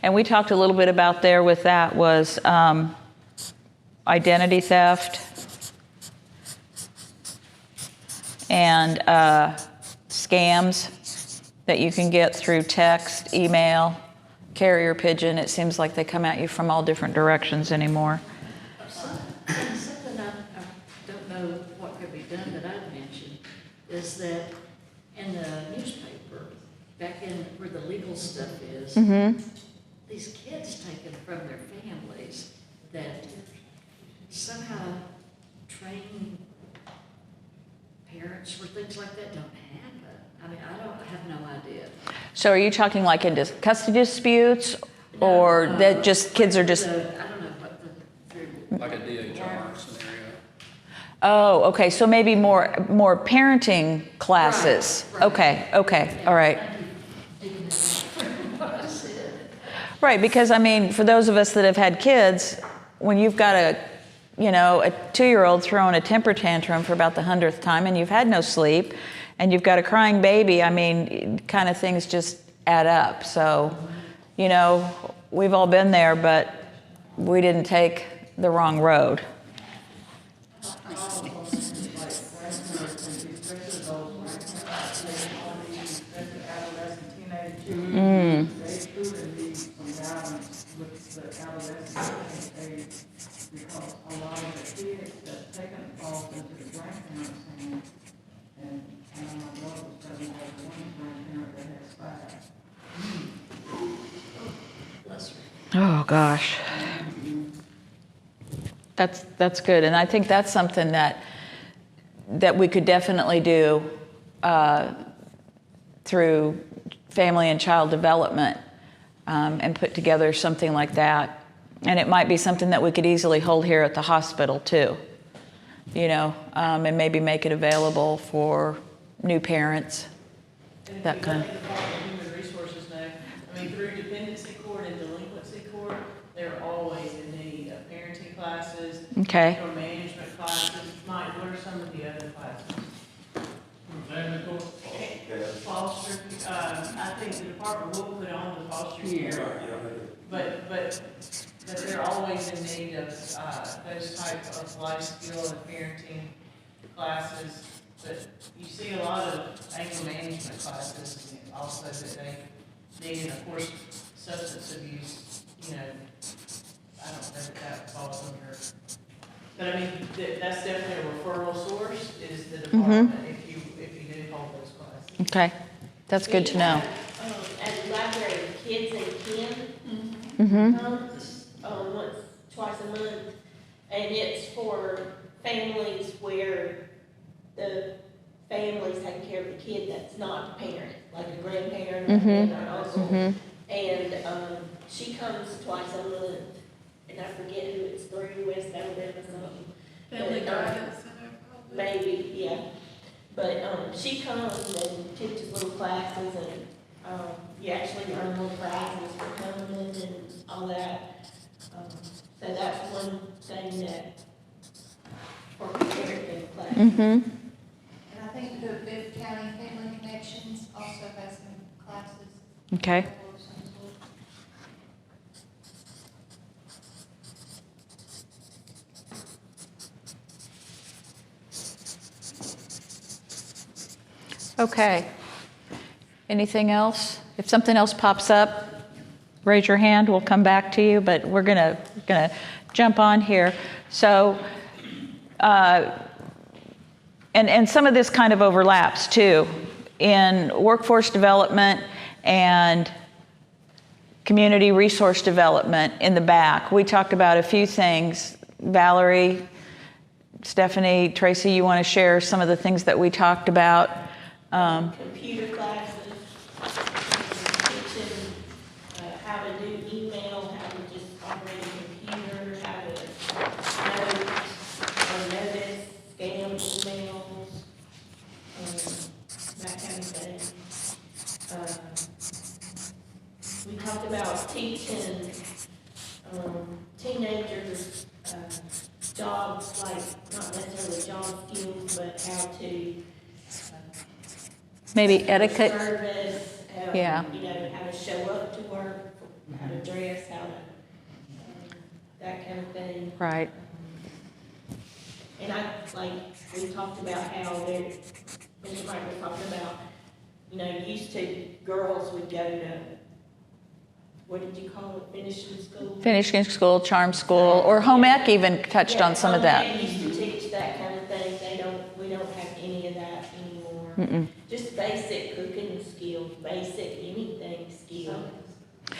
And we talked a little bit about there with that was identity theft and scams that you can get through text, email, carrier pigeon. It seems like they come at you from all different directions anymore. Something I don't know what could be done that I'd mentioned is that in the newspaper, back in where the legal stuff is, these kids taken from their families that somehow train parents for things like that don't happen. I mean, I have no idea. So are you talking like in custody disputes or that just kids are just... I don't know what the... Like a DHR scenario. Oh, okay, so maybe more parenting classes. Right. Okay, all right. Right, because I mean, for those of us that have had kids, when you've got a 2-year-old throwing a temper tantrum for about the 100th time and you've had no sleep and you've got a crying baby, I mean, kind of things just add up. So, we've all been there, but we didn't take the wrong road. Because a lot of the kids that taken off into the grandparents' hands, and my brother doesn't have one grandparent that has 5. Oh gosh, that's good, and I think that's something that we could definitely do through family and child development, and put together something like that. And it might be something that we could easily hold here at the hospital too, and maybe make it available for new parents, that kind of. Human resources know, I mean, through dependency court and delinquency court, they're always in need of parenting classes. Okay. Or management classes. Mike, what are some of the other classes? Family court? Foster, I think the department will put on the foster care. But they're always in need of those type of life skill and parenting classes. But you see a lot of anger management classes also that they need, and of course, substance abuse, I don't know that falls under. But I mean, that's definitely a referral source, is the department, if you do hold those classes. Okay, that's good to know. At the library, kids and kin comes once, twice a month, and it's for families where the family's taking care of the kid that's not the parent, like a grandparent or an uncle. And she comes twice a month, and I forget who it's through, West Alabama or something. Family But, guidance center, probably. maybe, yeah. But she comes and teaches little classes, and you actually earn little prizes for coming and all that. So that's one thing that for parenting classes. And I think the Bibb County Family Connections also has some classes. Okay. Okay. Anything else? If something else pops up, raise your hand. We'll come back to you, but we're gonna jump on here. So, and some of this kind of overlaps too in workforce development and community resource development in the back. We talked about a few things. Valerie, Stephanie, Tracy, you want to share some of the things that we talked about? Computer classes, teaching how to do email, how to just operate a computer, how to note, talked about teaching, teenagers, jobs, like, not necessarily job skills, but how to. Maybe etiquette. Service, Yeah. You know, how to show up to work, how to dress, how to, that kind of thing. Right. And we talked about how Mr. Mike was talking about, you know, used to, girls would go to, what did you call it, finishing school? Finishing school, charm school, or home ec even touched on some of that. Home ec used to teach that kind of thing. We don't have any of that anymore. Just basic cooking skills, basic anything skills,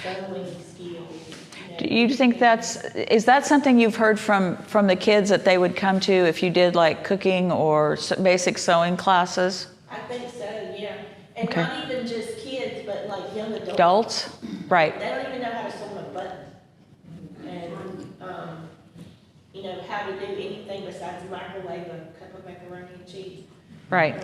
sewing skills. Do you think is that something you've heard from the kids that they would come to if you did like cooking or basic sewing classes? I think so, yeah. And Okay. not even just kids, but like young adults. Adults? Right. They don't even know how to sew a button. And, you know, how to do anything besides microwave a cup of macaroni and cheese. Right.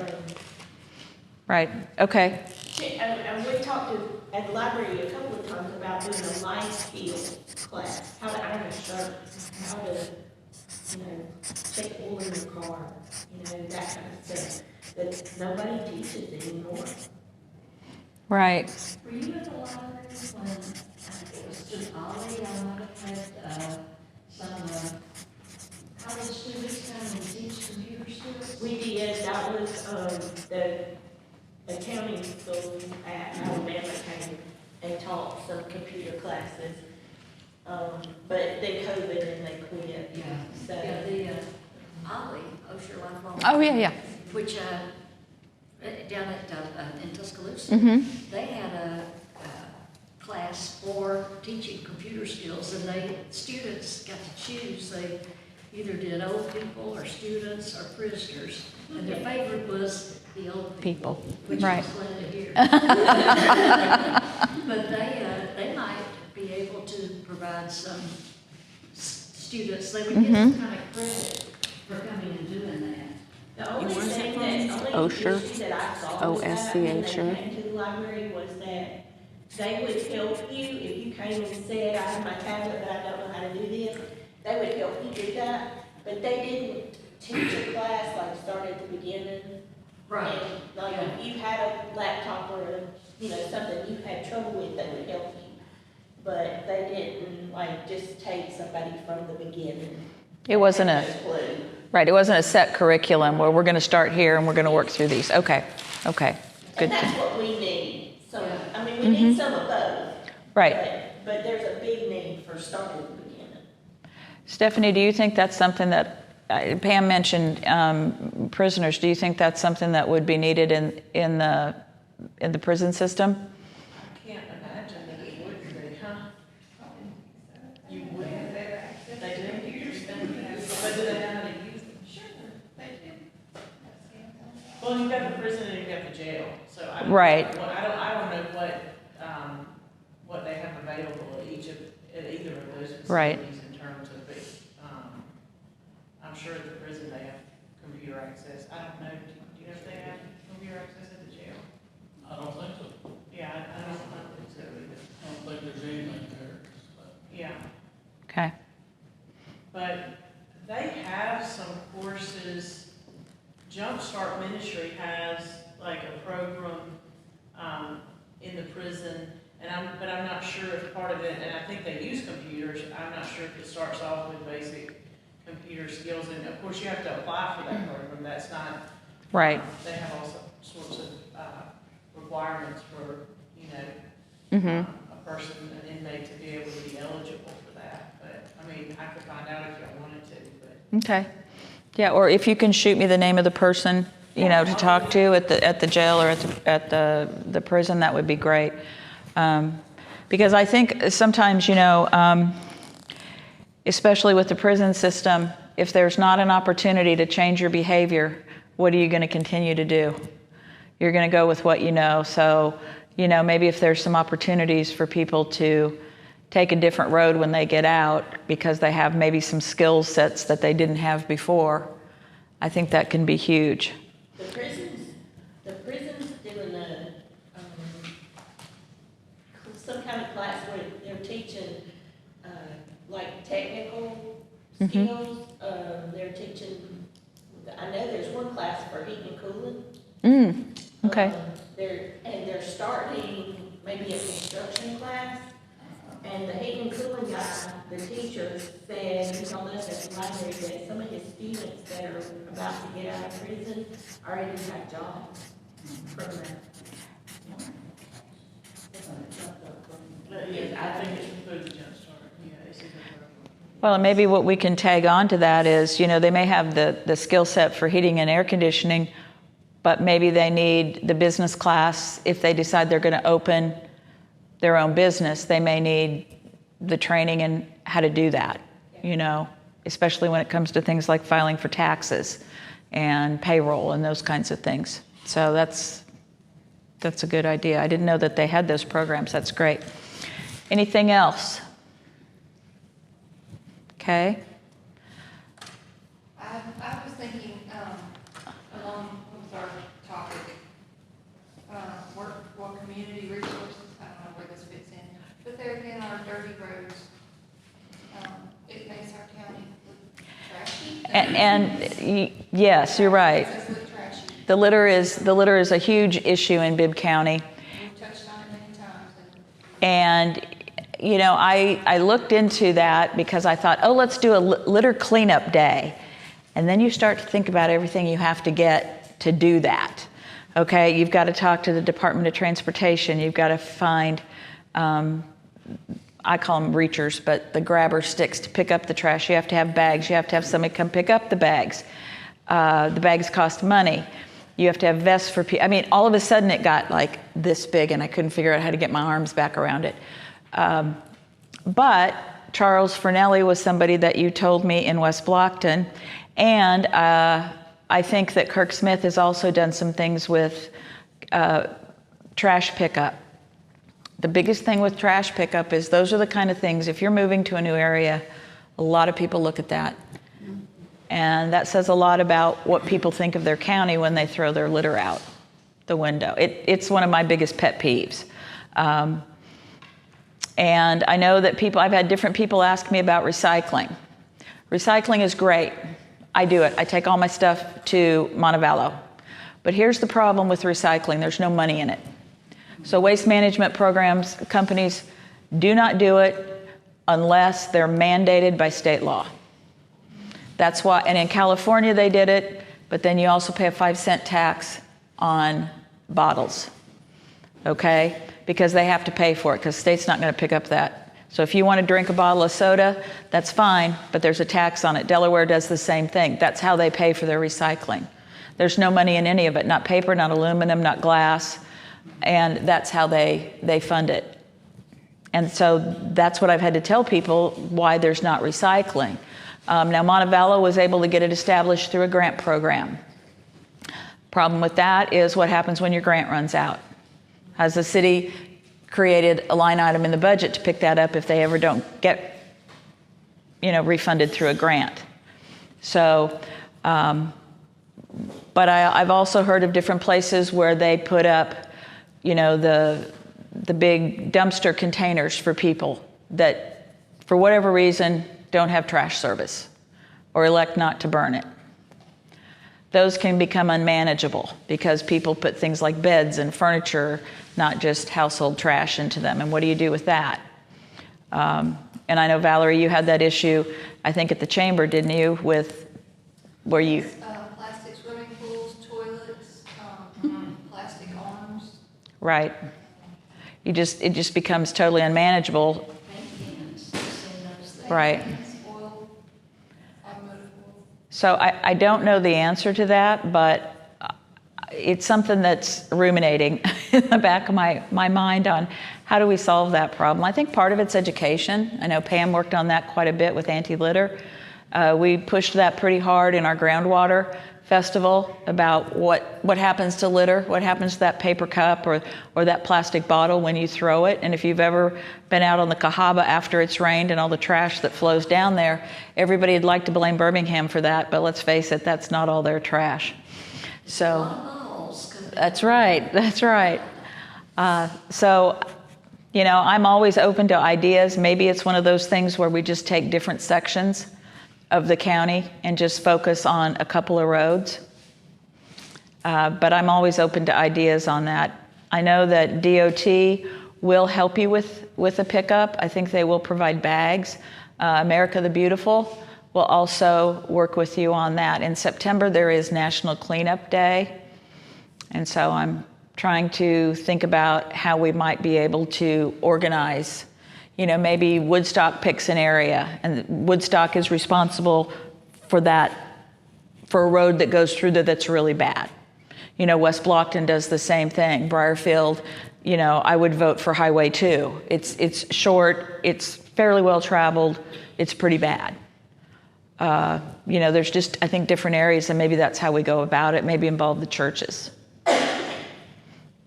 Right. Okay. And we talked at the library a couple of times about doing a life skills class, how to iron a shirt, how to, you know, check oil in your car, you know, that kind of stuff that nobody teaches anymore. Right. Were you at the library when it was just Ollie? I might have had some college students come and teach computer skills. We did, that was the accounting school at Alabama came and taught some computer classes. But they COVID and they quit. Yeah. So. Yeah, the Ollie, Osher Lifelong. Oh, yeah. Which, down at, in Tuscaloosa, they had a class for teaching computer skills, and students got to choose. They either did old people or students or prisoners, and their favorite was the old people, which Right. was glad to hear. But they might be able to provide some students, they would get some kind of credit for coming and doing that. The only thing that, Osher. issue that I saw O with S that C when H they R. came to the library was that they would help you if you came and said, I have my tablet, but I don't know how to do this. They would help you do that, but they didn't teach a class, like start at the beginning. Right. And like Yeah. if you had a laptop or something you had trouble with, they would help you. But they didn't like just take somebody from the beginning. It wasn't Had a, no clue. right, it wasn't a set curriculum where we're going to start here and we're going to work through these. Okay. Good. And that's what we need. So, I mean, we need some of both. Right. But there's a big need for starting at the beginning. Stephanie, do you think that's something that, Pam mentioned prisoners, do you think that's something that would be needed in the prison system? I can't imagine that it wouldn't be, huh? You would have better access. They do computers, but do they know how to use them? Sure, they do. Well, you've got the prison and you've got the jail, so I don't. Right. I don't know what they have available at either of those facilities. Right. In terms of it. I'm sure at the prison they have computer access. I don't know, do you know if they have computer access at the jail? I don't think so. Yeah, I don't think so either. I don't think there's anything there. Yeah. Okay. But they have some courses, Jumpstart Ministry has like a program in the prison, but I'm not sure if part of it, and I think they use computers, I'm not sure if it starts off with basic computer skills, and of course you have to apply for that program, that's not. Right. They have all sorts of requirements for, a person, an inmate to be able to be eligible for that, but, I mean, I could find out if y'all wanted to, but. Okay. Yeah, or if you can shoot me the name of the person, to talk to at the jail or at the prison, that would be great. Because I think sometimes, especially with the prison system, if there's not an opportunity to change your behavior, what are you going to continue to do? You're going to go with what you know. So, maybe if there's some opportunities for people to take a different road when they get out because they have maybe some skill sets that they didn't have before, I think that can be huge. The prison's doing some kind kind of class where they're teaching, like technical Mhm. skills. They're teaching, I know there's one class for heating and cooling. Okay. They're starting maybe a construction class. And the heating and cooling guy, the teacher, said, he told us at the library that some of his students that are about to get out of prison already have jobs from that. Yes, I think it should include the jump start, yeah, ACESLuncheon. Well, and maybe what we can tag on to that is, they may have the skill set for heating and air conditioning, but maybe they need the business class. If they decide they're going to open their own business, they may need the training in how to do that, especially when it comes to things like filing for taxes and payroll and those kinds of things. So that's a good idea. I didn't know that they had those programs. That's great. Anything else? Okay. I was thinking, along with our topic, work community resources, I don't know where this fits in, but there again, our dirty roads, it makes our county look trashy. And yes, you're right. It does look trashy. The litter is a huge issue in Bibb County. We've touched on it many times. And I looked into that because I thought, let's do a litter cleanup day. And then you start to think about everything you have to get to do that. Okay, you've got to talk to the Department of Transportation. You've got to find, I call them reachers, but the grabber sticks to pick up the trash. You have to have bags. You have to have somebody come pick up the bags. The bags cost money. You have to have vests for people. I mean, all of a sudden it got like this big and I couldn't figure out how to get my arms back around it. But Charles Fernelli was somebody that you told me in West Blockton. And I think that Kirk Smith has also done some things with trash pickup. The biggest thing with trash pickup is those are the kind of things, if you're moving to a new area, a lot of people look at that. And that says a lot about what people think of their county when they throw their litter out the window. It's one of my biggest pet peeves. And I know that I've had different people ask me about recycling. Recycling is great. I do it. I take all my stuff to Montevallo. But here's the problem with recycling. There's no money in it. So waste management programs, companies do not do it unless they're mandated by state law. That's why, and in California they did it, but then you also pay a 5-cent tax on bottles, okay? Because they have to pay for it, because the state's not going to pick up that. So if you want to drink a bottle of soda, that's fine, but there's a tax on it. Delaware does the same thing. That's how they pay for their recycling. There's no money in any of it, not paper, not aluminum, not glass, and that's how they fund it. And so that's what I've had to tell people, why there's not recycling. Now, Montevallo was able to get it established through a grant program. Problem with that is what happens when your grant runs out. Has the city created a line item in the budget to pick that up if they ever don't get, refunded through a grant? So, but I've also heard of different places where they put up, the big dumpster containers for people that, for whatever reason, don't have trash service or elect not to burn it. Those can become unmanageable because people put things like beds and furniture, not just household trash, into them. And what do you do with that? And I know, Valerie, you had that issue, I think, at the chamber, didn't you, with where you... Plastic swimming pools, toilets, plastic arms. Right. It just becomes totally unmanageable. Right. Oil, automotive oil. So I don't know the answer to that, but it's something that's ruminating in the back of my mind on how do we solve that problem. I think part of it's education. I know Pam worked on that quite a bit with anti-litter. We pushed that pretty hard in our groundwater festival about what happens to litter, what happens to that paper cup or that plastic bottle when you throw it. And if you've ever been out on the Cahaba after it's rained and all the trash that flows down there, everybody'd like to blame Birmingham for that, but let's face it, that's not all their trash. So that's right. So You know, I'm always open to ideas. Maybe it's one of those things where we just take different sections of the county and just focus on a couple of roads. But I'm always open to ideas on that. I know that DOT will help you with a pickup. I think they will provide bags. America the Beautiful will also work with you on that. In September, there is National Cleanup Day. And so I'm trying to think about how we might be able to organize. You know, maybe Woodstock picks an area, and Woodstock is responsible for that, for a road that goes through there that's really bad. You know, West Blockton does the same thing. Briarfield, you know, I would vote for Highway 2. It's short, it's fairly well traveled, it's pretty bad. You know, there's just, I think, different areas, and maybe that's how we go about it, maybe involve the churches.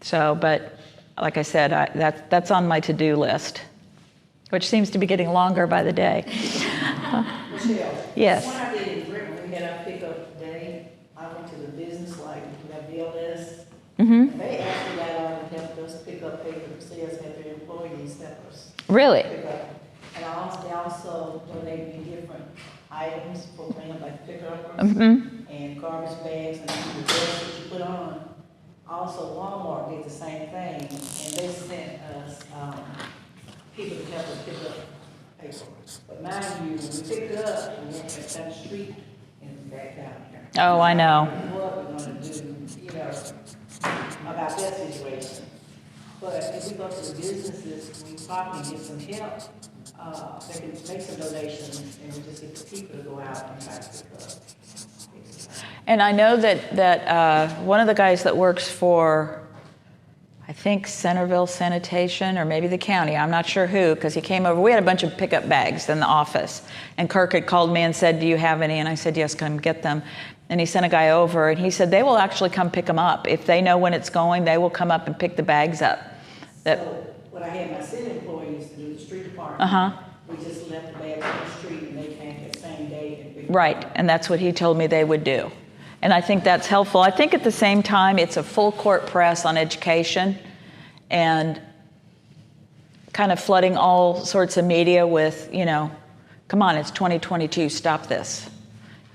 So, but like I said, that's on my to-do list, which seems to be getting longer by the day. Michelle? Yes. When I did in Britain, we had our pickup day, I went to the business, like, we have BLS. Mm-hmm. They actually got on and helped us pick up paper, sales, have their employees help us Really? pick up. And they also donate me different items for things like pick-uppers Mm-hmm. and garbage bags and the dress that you put on. Also, Walmart did the same thing, and they sent us people to help us pick up paper. But mind you, when we picked it up, we went back down the street and back down here. Oh, I know. What we're gonna do, you know, about that situation. But if we go to the businesses, we probably get some help. They can make some donations, and we just get the people to go out and try to pick up. And I know that one of the guys that works for, I think, Centreville Sanitation, or maybe the county, I'm not sure who, because he came over. We had a bunch of pickup bags in the office, and Kirk had called me and said, do you have any? And I said, yes, come get them. And he sent a guy over, and he said they will actually come pick them up. If they know when it's going, they will come up and pick the bags up. So what I had my city employees to do, the street department, we just left the bags on the street, and they came the same day and picked them up. Right, and that's what he told me they would do. And I think that's helpful. I think at the same time, it's a full court press on education and kind of flooding all sorts of media with, you know, come on, it's 2022, stop this.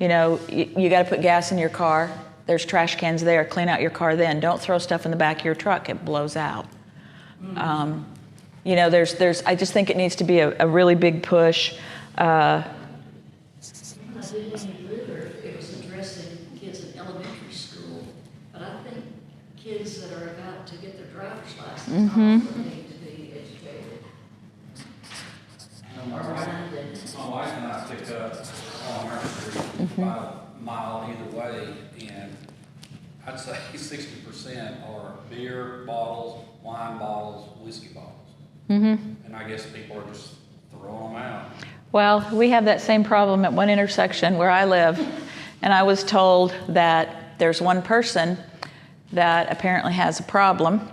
You know, you got to put gas in your car. There's trash cans there. Clean out your car then. Don't throw stuff in the back of your truck. It blows out. You know, I just think it needs to be a really big push. I did any litter, it was addressing kids in elementary school, but I think kids that are about to get their driver's license also need to be educated. My wife and I pick up on our street about a mile either way, and I'd say 60% are beer bottles, wine bottles, whiskey bottles. And I guess people are just throwing them out. Well, we have that same problem at one intersection where I live, and I was told that there's one person that apparently has a problem,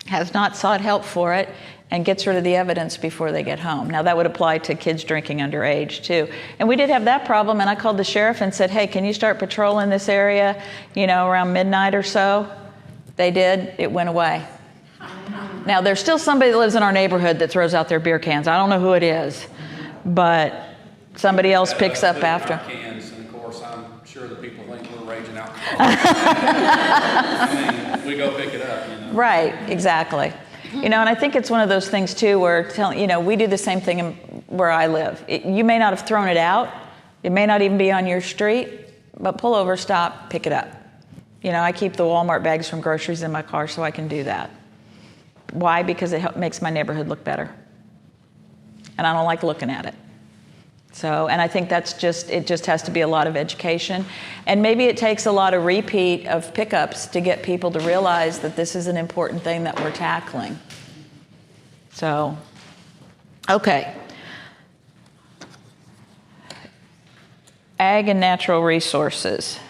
has not sought help for it, and gets rid of the evidence before they get home. Now, that would apply to kids drinking underage, too. And we did have that problem, and I called the sheriff and said, hey, can you start patrolling this area, you know, around midnight or so? They did. It went away. Now, there's still somebody that lives in our neighborhood that throws out their beer cans. I don't know who it is, but somebody else picks up after. Cans, and of course, I'm sure that people think we're raging out. We go pick it up, you know. Right, exactly. You know, and I think it's one of those things too where, you know, we do the same thing where I live. You may not have thrown it out. It may not even be on your street, but pull over, stop, pick it up. You know, I keep the Walmart bags from groceries in my car so I can do that. Why? Because it makes my neighborhood look better. And I don't like looking at it. So, and I think it just has to be a lot of education. And maybe it takes a lot of repeat of pickups to get people to realize that this is an important thing that we're tackling. So, okay. Ag and natural resources.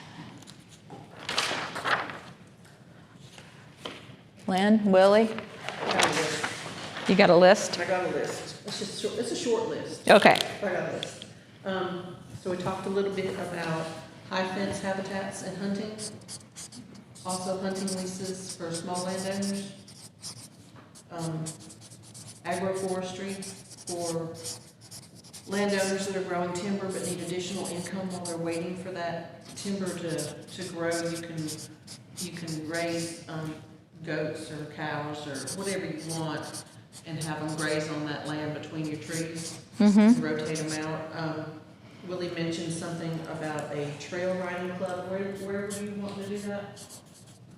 Lynn, Willie? You got a list? I got a list. It's a short list. Okay. I got a list. So we talked a little bit about high fence habitats and hunting. Also hunting leases for small landowners. agroforestry for landowners that are growing timber but need additional income while they're waiting for that timber to grow. You can raise goats or cows or whatever you want and have them graze on that land between your trees. Mm-hmm. Rotate them out. Willie mentioned something about a trail riding club. Where do you want to do that?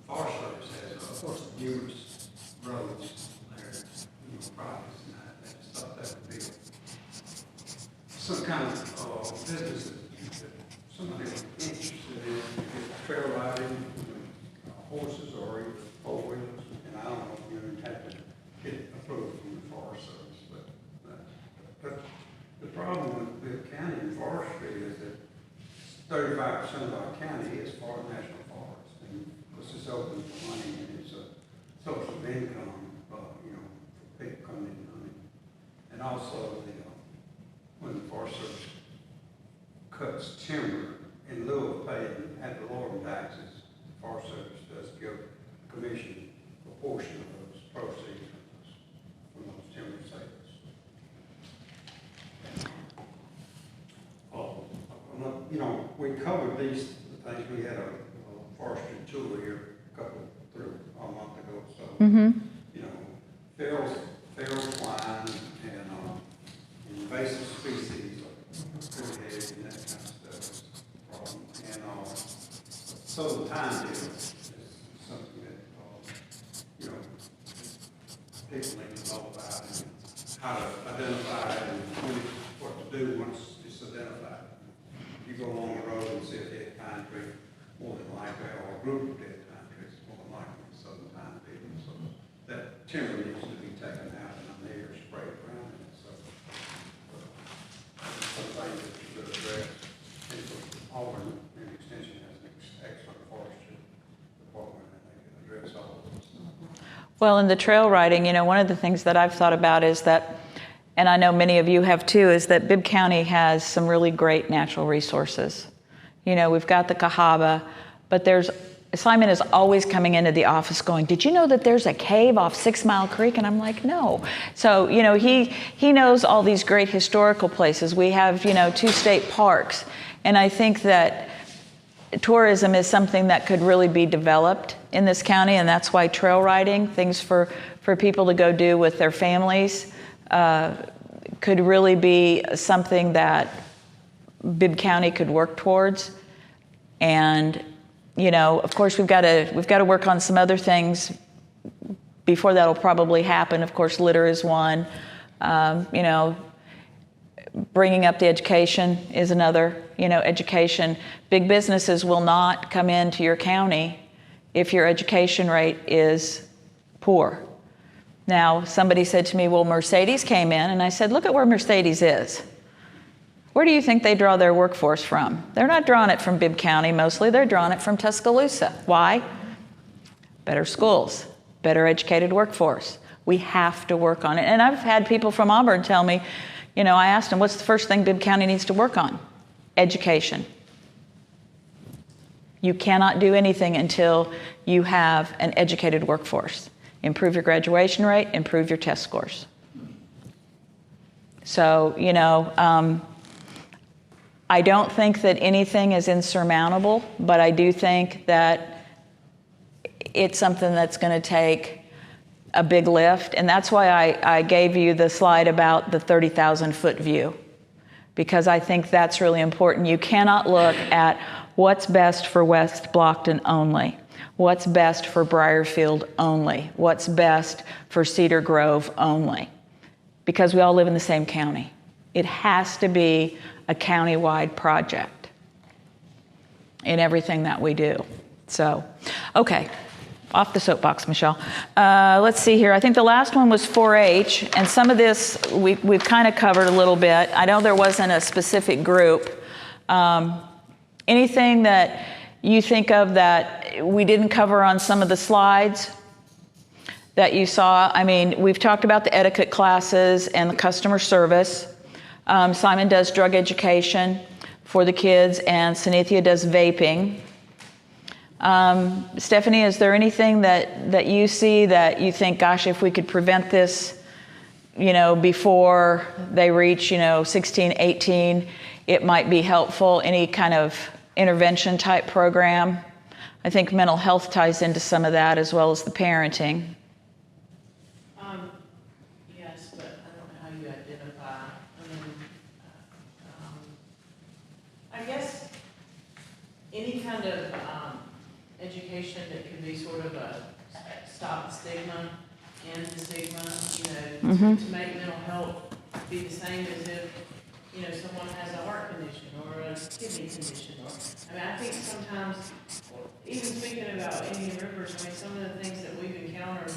Forest Service has numerous roads there, properties and that. I just thought that would be some kind of business that somebody was interested in, trail riding, horses or even four-wheelers. And I don't know if you have to get approval from the Forest Service, but the problem with Bibb County and Forestry is that 35% of our county is for national forest. And this is open for money, and it's a source of income, for people coming in money. And also, when the Forest Service cuts timber, in lieu of paying ad valorem taxes, the Forest Service does give commission a portion of those proceeds from those timber sales. We covered these things. We had a forestry tour here a month ago. So, Mm-hmm. feral swine and invasive species of cricket and that kind of stuff is a problem. And so the time deal is something that people need to know about and how to identify it and what to do once it's identified. You go along the road and see a dead pine tree, more than likely, or a group of dead pine trees, more than likely, southern pine beetle. So that timber needs to be taken out and a neighbor sprayed around it. So something that should address. Auburn and Extension has an excellent forestry department, and they can address all of this. Well, in the trail riding, one of the things that I've thought about is that, and I know many of you have too, is that Bibb County has some really great natural resources. We've got the Cahaba, but Simon is always coming into the office going, did you know that there's a cave off 6 Mile Creek? And I'm like, no. So, he knows all these great historical places. We have, 2 state parks. And I think that tourism is something that could really be developed in this county, and that's why trail riding, things for people to go do with their families, could really be something that Bibb County could work towards. And of course, we've got to work on some other things before that'll probably happen. Of course, litter is one. Bringing up the education is another. Education. Big businesses will not come into your county if your education rate is poor. Now, somebody said to me, well, Mercedes came in, and I said, look at where Mercedes is. Where do you think they draw their workforce from? They're not drawing it from Bibb County mostly, they're drawing it from Tuscaloosa. Why? Better schools, better educated workforce. We have to work on it. And I've had people from Auburn tell me, I asked them, what's the first thing Bibb County needs to work on? Education. You cannot do anything until you have an educated workforce. Improve your graduation rate, improve your test scores. So, I don't think that anything is insurmountable, but I do think that it's something that's going to take a big lift. And that's why I gave you the slide about the 30,000-foot view, because I think that's really important. You cannot look at what's best for West Blockton only, what's best for Briarfield only, what's best for Cedar Grove only, because we all live in the same county. It has to be a county-wide project in everything that we do. So, okay, off the soapbox, Michelle. Let's see here. I think the last one was 4-H, and some of this we've kind of covered a little bit. I know there wasn't a specific group. Anything that you think of that we didn't cover on some of the slides that you saw? I mean, we've talked about the etiquette classes and the customer service. Simon does drug education for the kids, and Sanithia does vaping. Stephanie, is there anything that you see that you think, gosh, if we could prevent this, before they reach, 16, 18, it might be helpful, any kind of intervention type program. I think mental health ties into some of that as well as the parenting. Yes, but I don't know how you identify. I guess any kind of education that can be sort of a stop the stigma, end the stigma, to make mental health be the same as if, someone has a heart condition or a kidney condition. I think sometimes, even speaking about Indian Rivers, some of the things that we've encountered,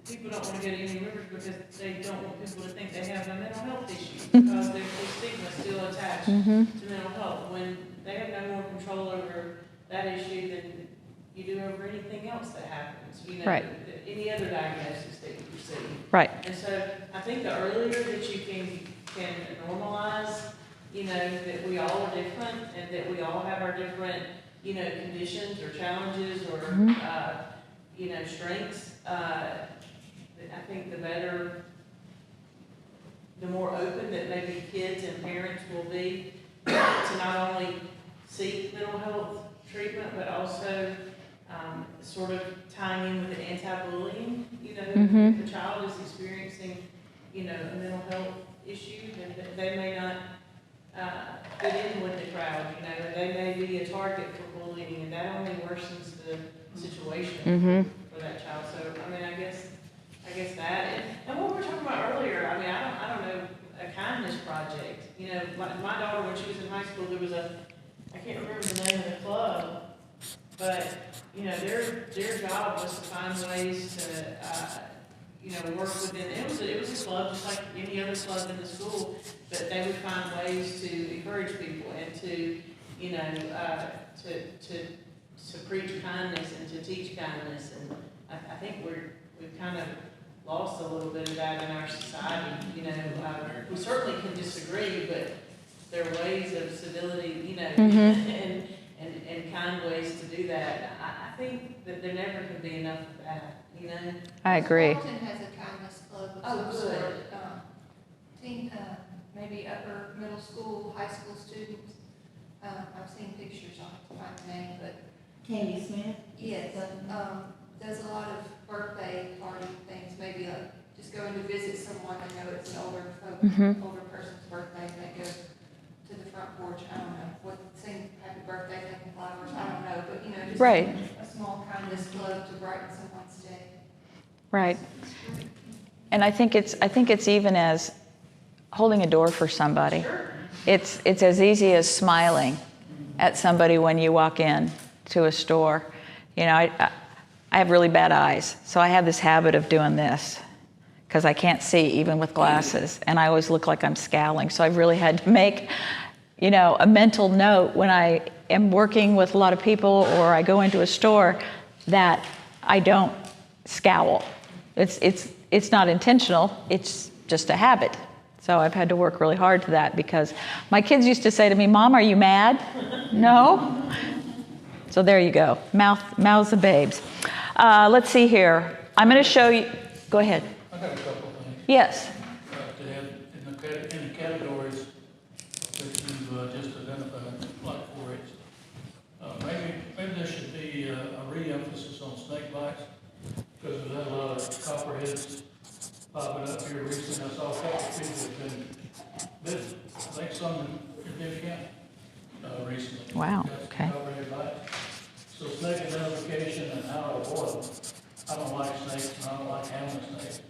people don't want to go to Indian Rivers because they don't want people to think they have a mental health issue because there's a stigma still attached to mental health when they have no more control over that issue than you do over anything else that happens, Right. Any other diagnosis that you receive. Right. And so I think the earlier that you can normalize, that we all are different and that we all have our different, conditions or challenges or, strengths, I think the better, the more open that maybe kids and parents will be to not only seek mental health treatment, but also sort of tying in with the anti-bullying, if a child is experiencing, a mental health issue, that they may not fit in with the crowd, they may be a target for bullying, and that only worsens the situation for that child. So, I guess that, and what we were talking about earlier, I don't know, a kindness project. My daughter, when she was in high school, there was I can't remember the name of the club, but, their job was to find ways to, work within, it was a club just like any other club in the school, but they would find ways to encourage people and to, to preach kindness and to teach kindness. And I think we've kind of lost a little bit of that in our society. We certainly can disagree, but there are ways of civility, and kind ways to do that. I think that there never can be enough of that, I agree. Carlton has a kindness club of Oh, some good. sort. Maybe upper middle school, high school students. I've seen pictures, I'll have to find the name, but Candy Smith? yes, does a lot of birthday party things, maybe just going to visit someone, they know it's an older person's birthday, and they go to the front porch, I don't know, sing happy birthday, taking flowers, I don't know, but just Right. a small kindness club to brighten someone's day. Right. And I think it's even as holding a door for somebody. Sure. It's as easy as smiling at somebody when you walk in to a store. I have really bad eyes, so I have this habit of doing this because I can't see even with glasses, and I always look like I'm scowling. So I've really had to make, a mental note when I am working with a lot of people or I go into a store that I don't scowl. It's not intentional, it's just a habit. So I've had to work really hard to that because my kids used to say to me, "Mom, are you mad?" No? So there you go, mouths of babes. Let's see here. I'm going to show you, go ahead. I got a couple of things. Yes. To add in the categories that you've just identified, like 4-H. Maybe there should be a re-emphasis on snake bites, because we've had a lot of copperheads popping up here recently. I saw a couple of people have been bitten. I think some in Bibb County recently. Wow, Got some okay. copperhead bites. So snake identification and how to avoid them. I don't like snakes and I don't like handling snakes.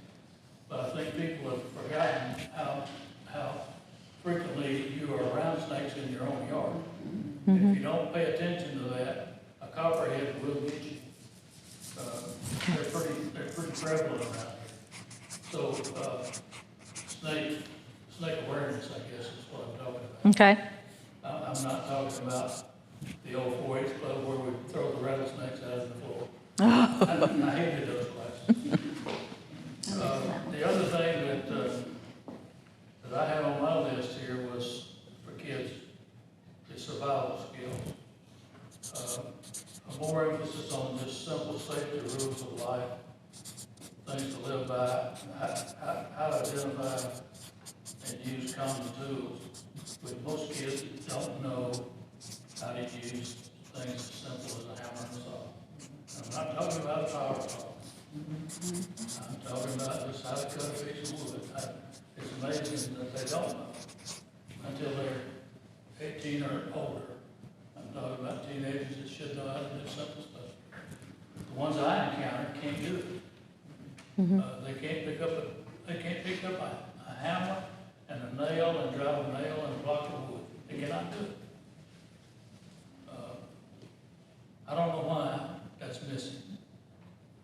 But I think people have forgotten how frequently you are around snakes in your own yard. And if you don't pay attention to that, a copperhead will get you. They're pretty prevalent around here. So, snake awareness, I guess, is what I'm talking about. Okay. I'm not talking about the old 4-H club where we throw the rattlesnakes out of the floor. I hated those classes. The other thing that I had on my list here was for kids, is survival skills. A more emphasis on just simple safety rules of life, things to live about how to identify and use common tools. But most kids don't know how to use things as simple as a hammer and saw. I'm not talking about a power saw. I'm talking about just how to cut a piece of wood. It's amazing that they don't know until they're 18 or older. I'm talking about teenagers that should know how to do simple stuff. The ones I encounter can't do it. They can't pick up a hammer and a nail and drive a nail and a block of wood. They cannot do it. I don't know why that's missing,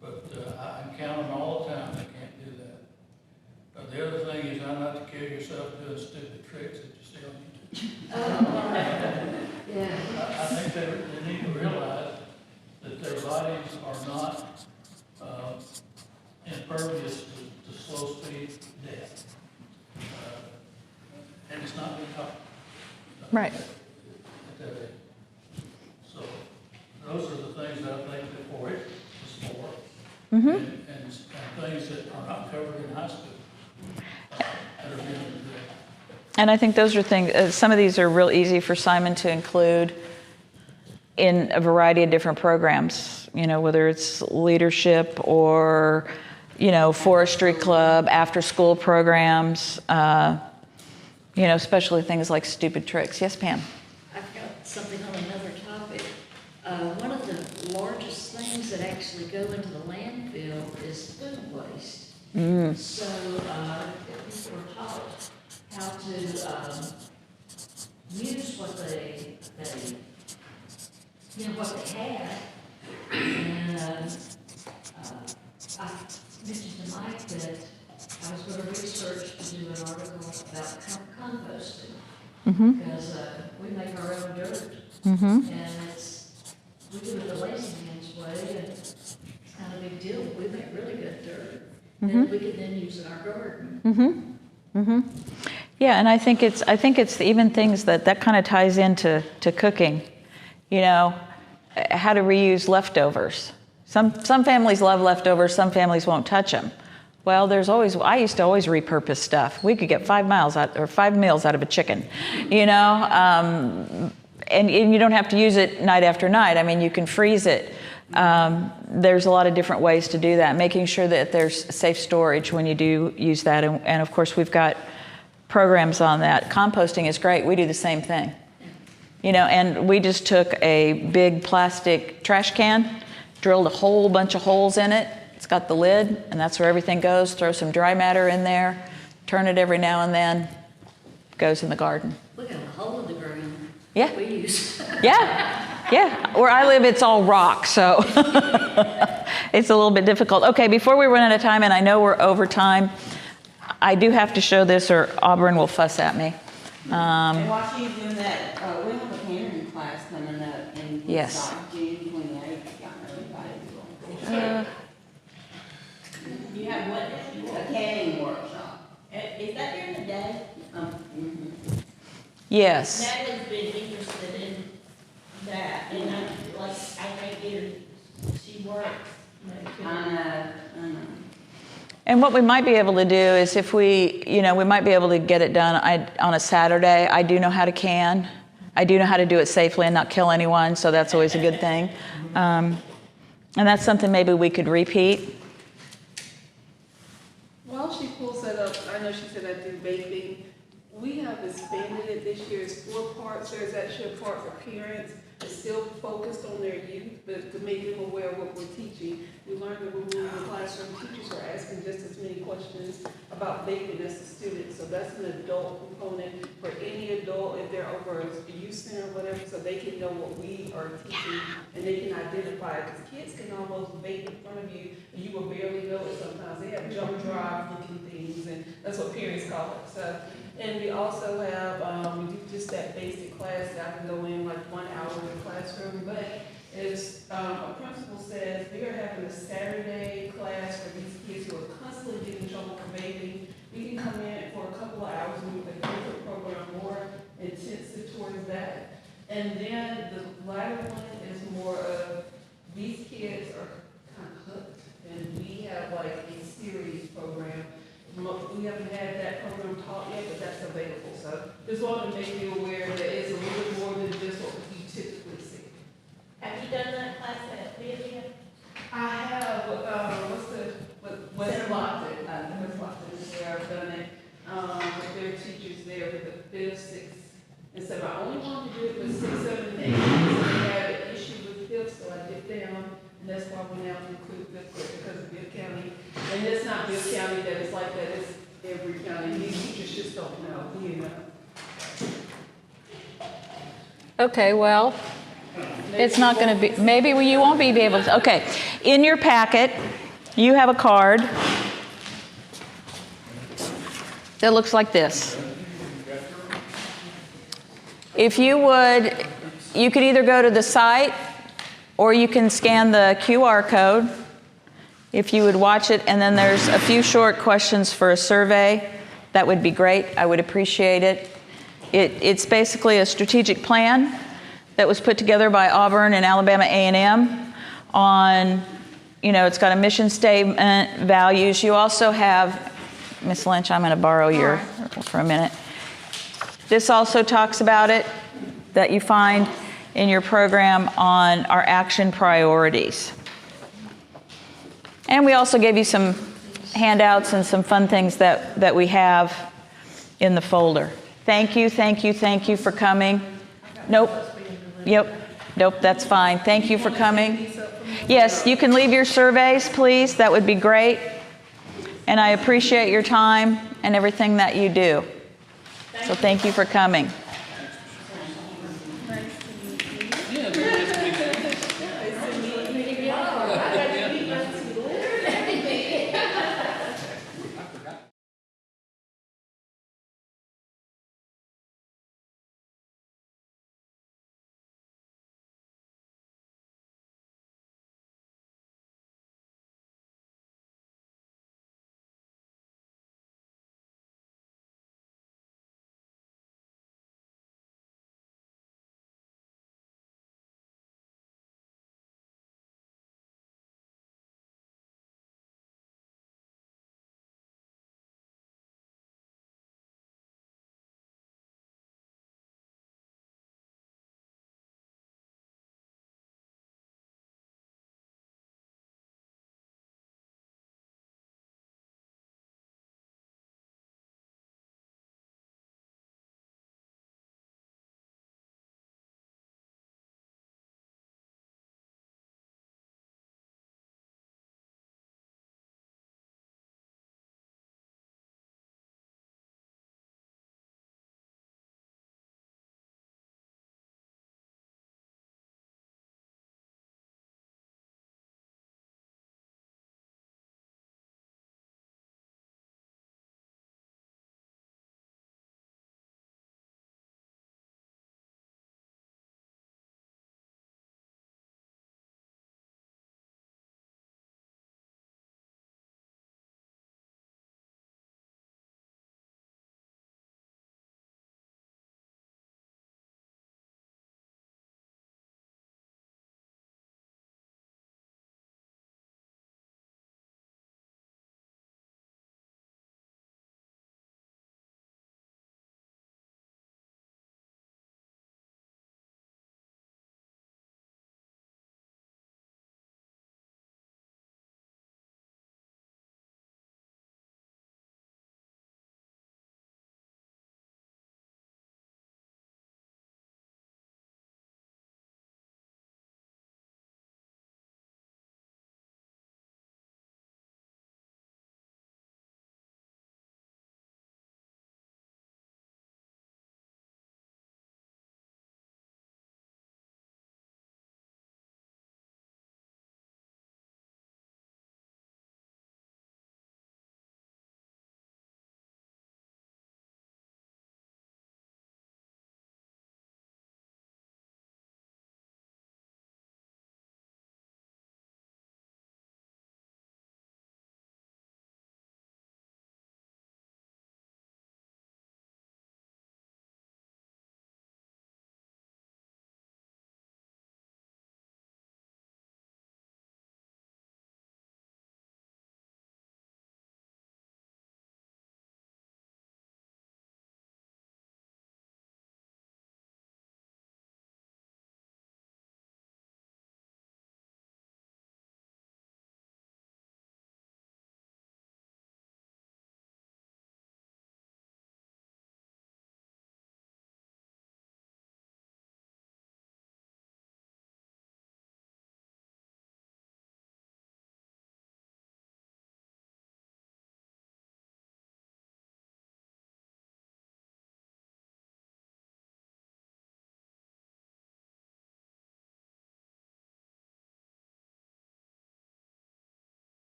but I encounter them all the time. They can't do that. The other thing is, not to kill yourself doing stupid tricks that you see on YouTube. I think they need to realize that their bodies are not impervious to slow speed death. And it's not being taught. Right. At that age. So those are the things that I think that 4-H is for. And things that are not covered in high school that are being addressed. And I think those are things, some of these are real easy for Simon to include in a variety of different programs, you know, whether it's leadership or, you know, forestry club, after school programs, you know, especially things like stupid tricks. Yes, Pam? I've got something on another topic. One of the largest things that actually go into the landfill is food waste. So people are taught how to use what they you know, what they have. And I mentioned to Mike that I was going to research to do an article about composting. Because we make our own dirt. And we do it the lazy man's way, and it's kind of a big deal. We make really good dirt that we can then use in our garden. Yeah, and I think it's even things that kind of ties into cooking. You know, how to reuse leftovers. Some families love leftovers. Some families won't touch them. Well, I used to always repurpose stuff. We could get 5 meals out of a chicken, you know, and you don't have to use it night after night. I mean, you can freeze it. There's a lot of different ways to do that, making sure that there's safe storage when you do use that. And of course, we've got programs on that. Composting is great. We do the same thing, you know, and we just took a big plastic trash can, drilled a whole bunch of holes in it. It's got the lid, and that's where everything goes. Throw some dry matter in there, turn it every now and then, goes in the garden. We got a hole in the ground. Yeah. We use. Yeah. Where I live, it's all rock, so it's a little bit difficult. Okay, before we run out of time, and I know we're over time, I do have to show this or Auburn will fuss at me. And while she's doing that, we have a parenting class coming up in Yes. June 28th. Y'all know anybody? You have what? A canning workshop. Is that during the day? Yes. Natalie's been interested in that, and I can't get her, she works. I know. And what we might be able to do is if we might be able to get it done on a Saturday. I do know how to can. I do know how to do it safely and not kill anyone, so that's always a good thing. And that's something maybe we could repeat. While she pulls that up, I know she said I do vaping. We have expanded it this year. It's 4 parts. There's actually a part for parents. It's still focused on their youth, but to make them aware of what we're teaching. We learned that when we were in the classroom, teachers are asking just as many questions about vaping as the students. So that's an adult component for any adult if they're over a youth center or whatever, so they can know what we are teaching and they can identify it. Because kids can almost vape in front of you and you will barely know it sometimes. They have jump drive looking things, and that's what parents call it. So. And we also have, we do just that basic class that I can go in like 1 hour in the classroom, but as a principal says, we are having a Saturday class for these kids who are constantly getting in trouble for vaping. We can come in for a couple of hours and we can make the program more intensive towards that. And then the latter one is more of, these kids are kind of hooked, and we have like a series We haven't had that program taught yet, but that's available. So just want to make you aware that it's a little bit more than just what you typically see. Have you done that class at Bibb yet? I have, West Lockton is where I've done it, with their teachers there with the fifth, sixth, and so I only wanted to do it with 6, 7, and 8, because they had an issue with fifth, so I did them, and that's why we now include fifth grade, because of Bibb County. And it's not Bibb County that is like that, it's every county, these teachers just don't know, you know. Okay, well, it's not going to be, maybe you won't be able to. Okay, in your packet, you have a card that looks like this. If you would, you could either go to the site or you can scan the QR code if you would watch it, and then there's a few short questions for a survey. That would be great. I would appreciate it. It's basically a strategic plan that was put together by Auburn and Alabama A&M on, it's got a mission statement, values. You also have, Ms. Lynch, I'm going to borrow your for a minute. This also talks about it, that you find in your program on our action priorities. And we also gave you some handouts and some fun things that we have in the folder. Thank you for coming. Nope, that's fine. Thank you for coming. Yes, you can leave your surveys, please. That would be great. And I appreciate your time and everything that you do. So thank you for coming.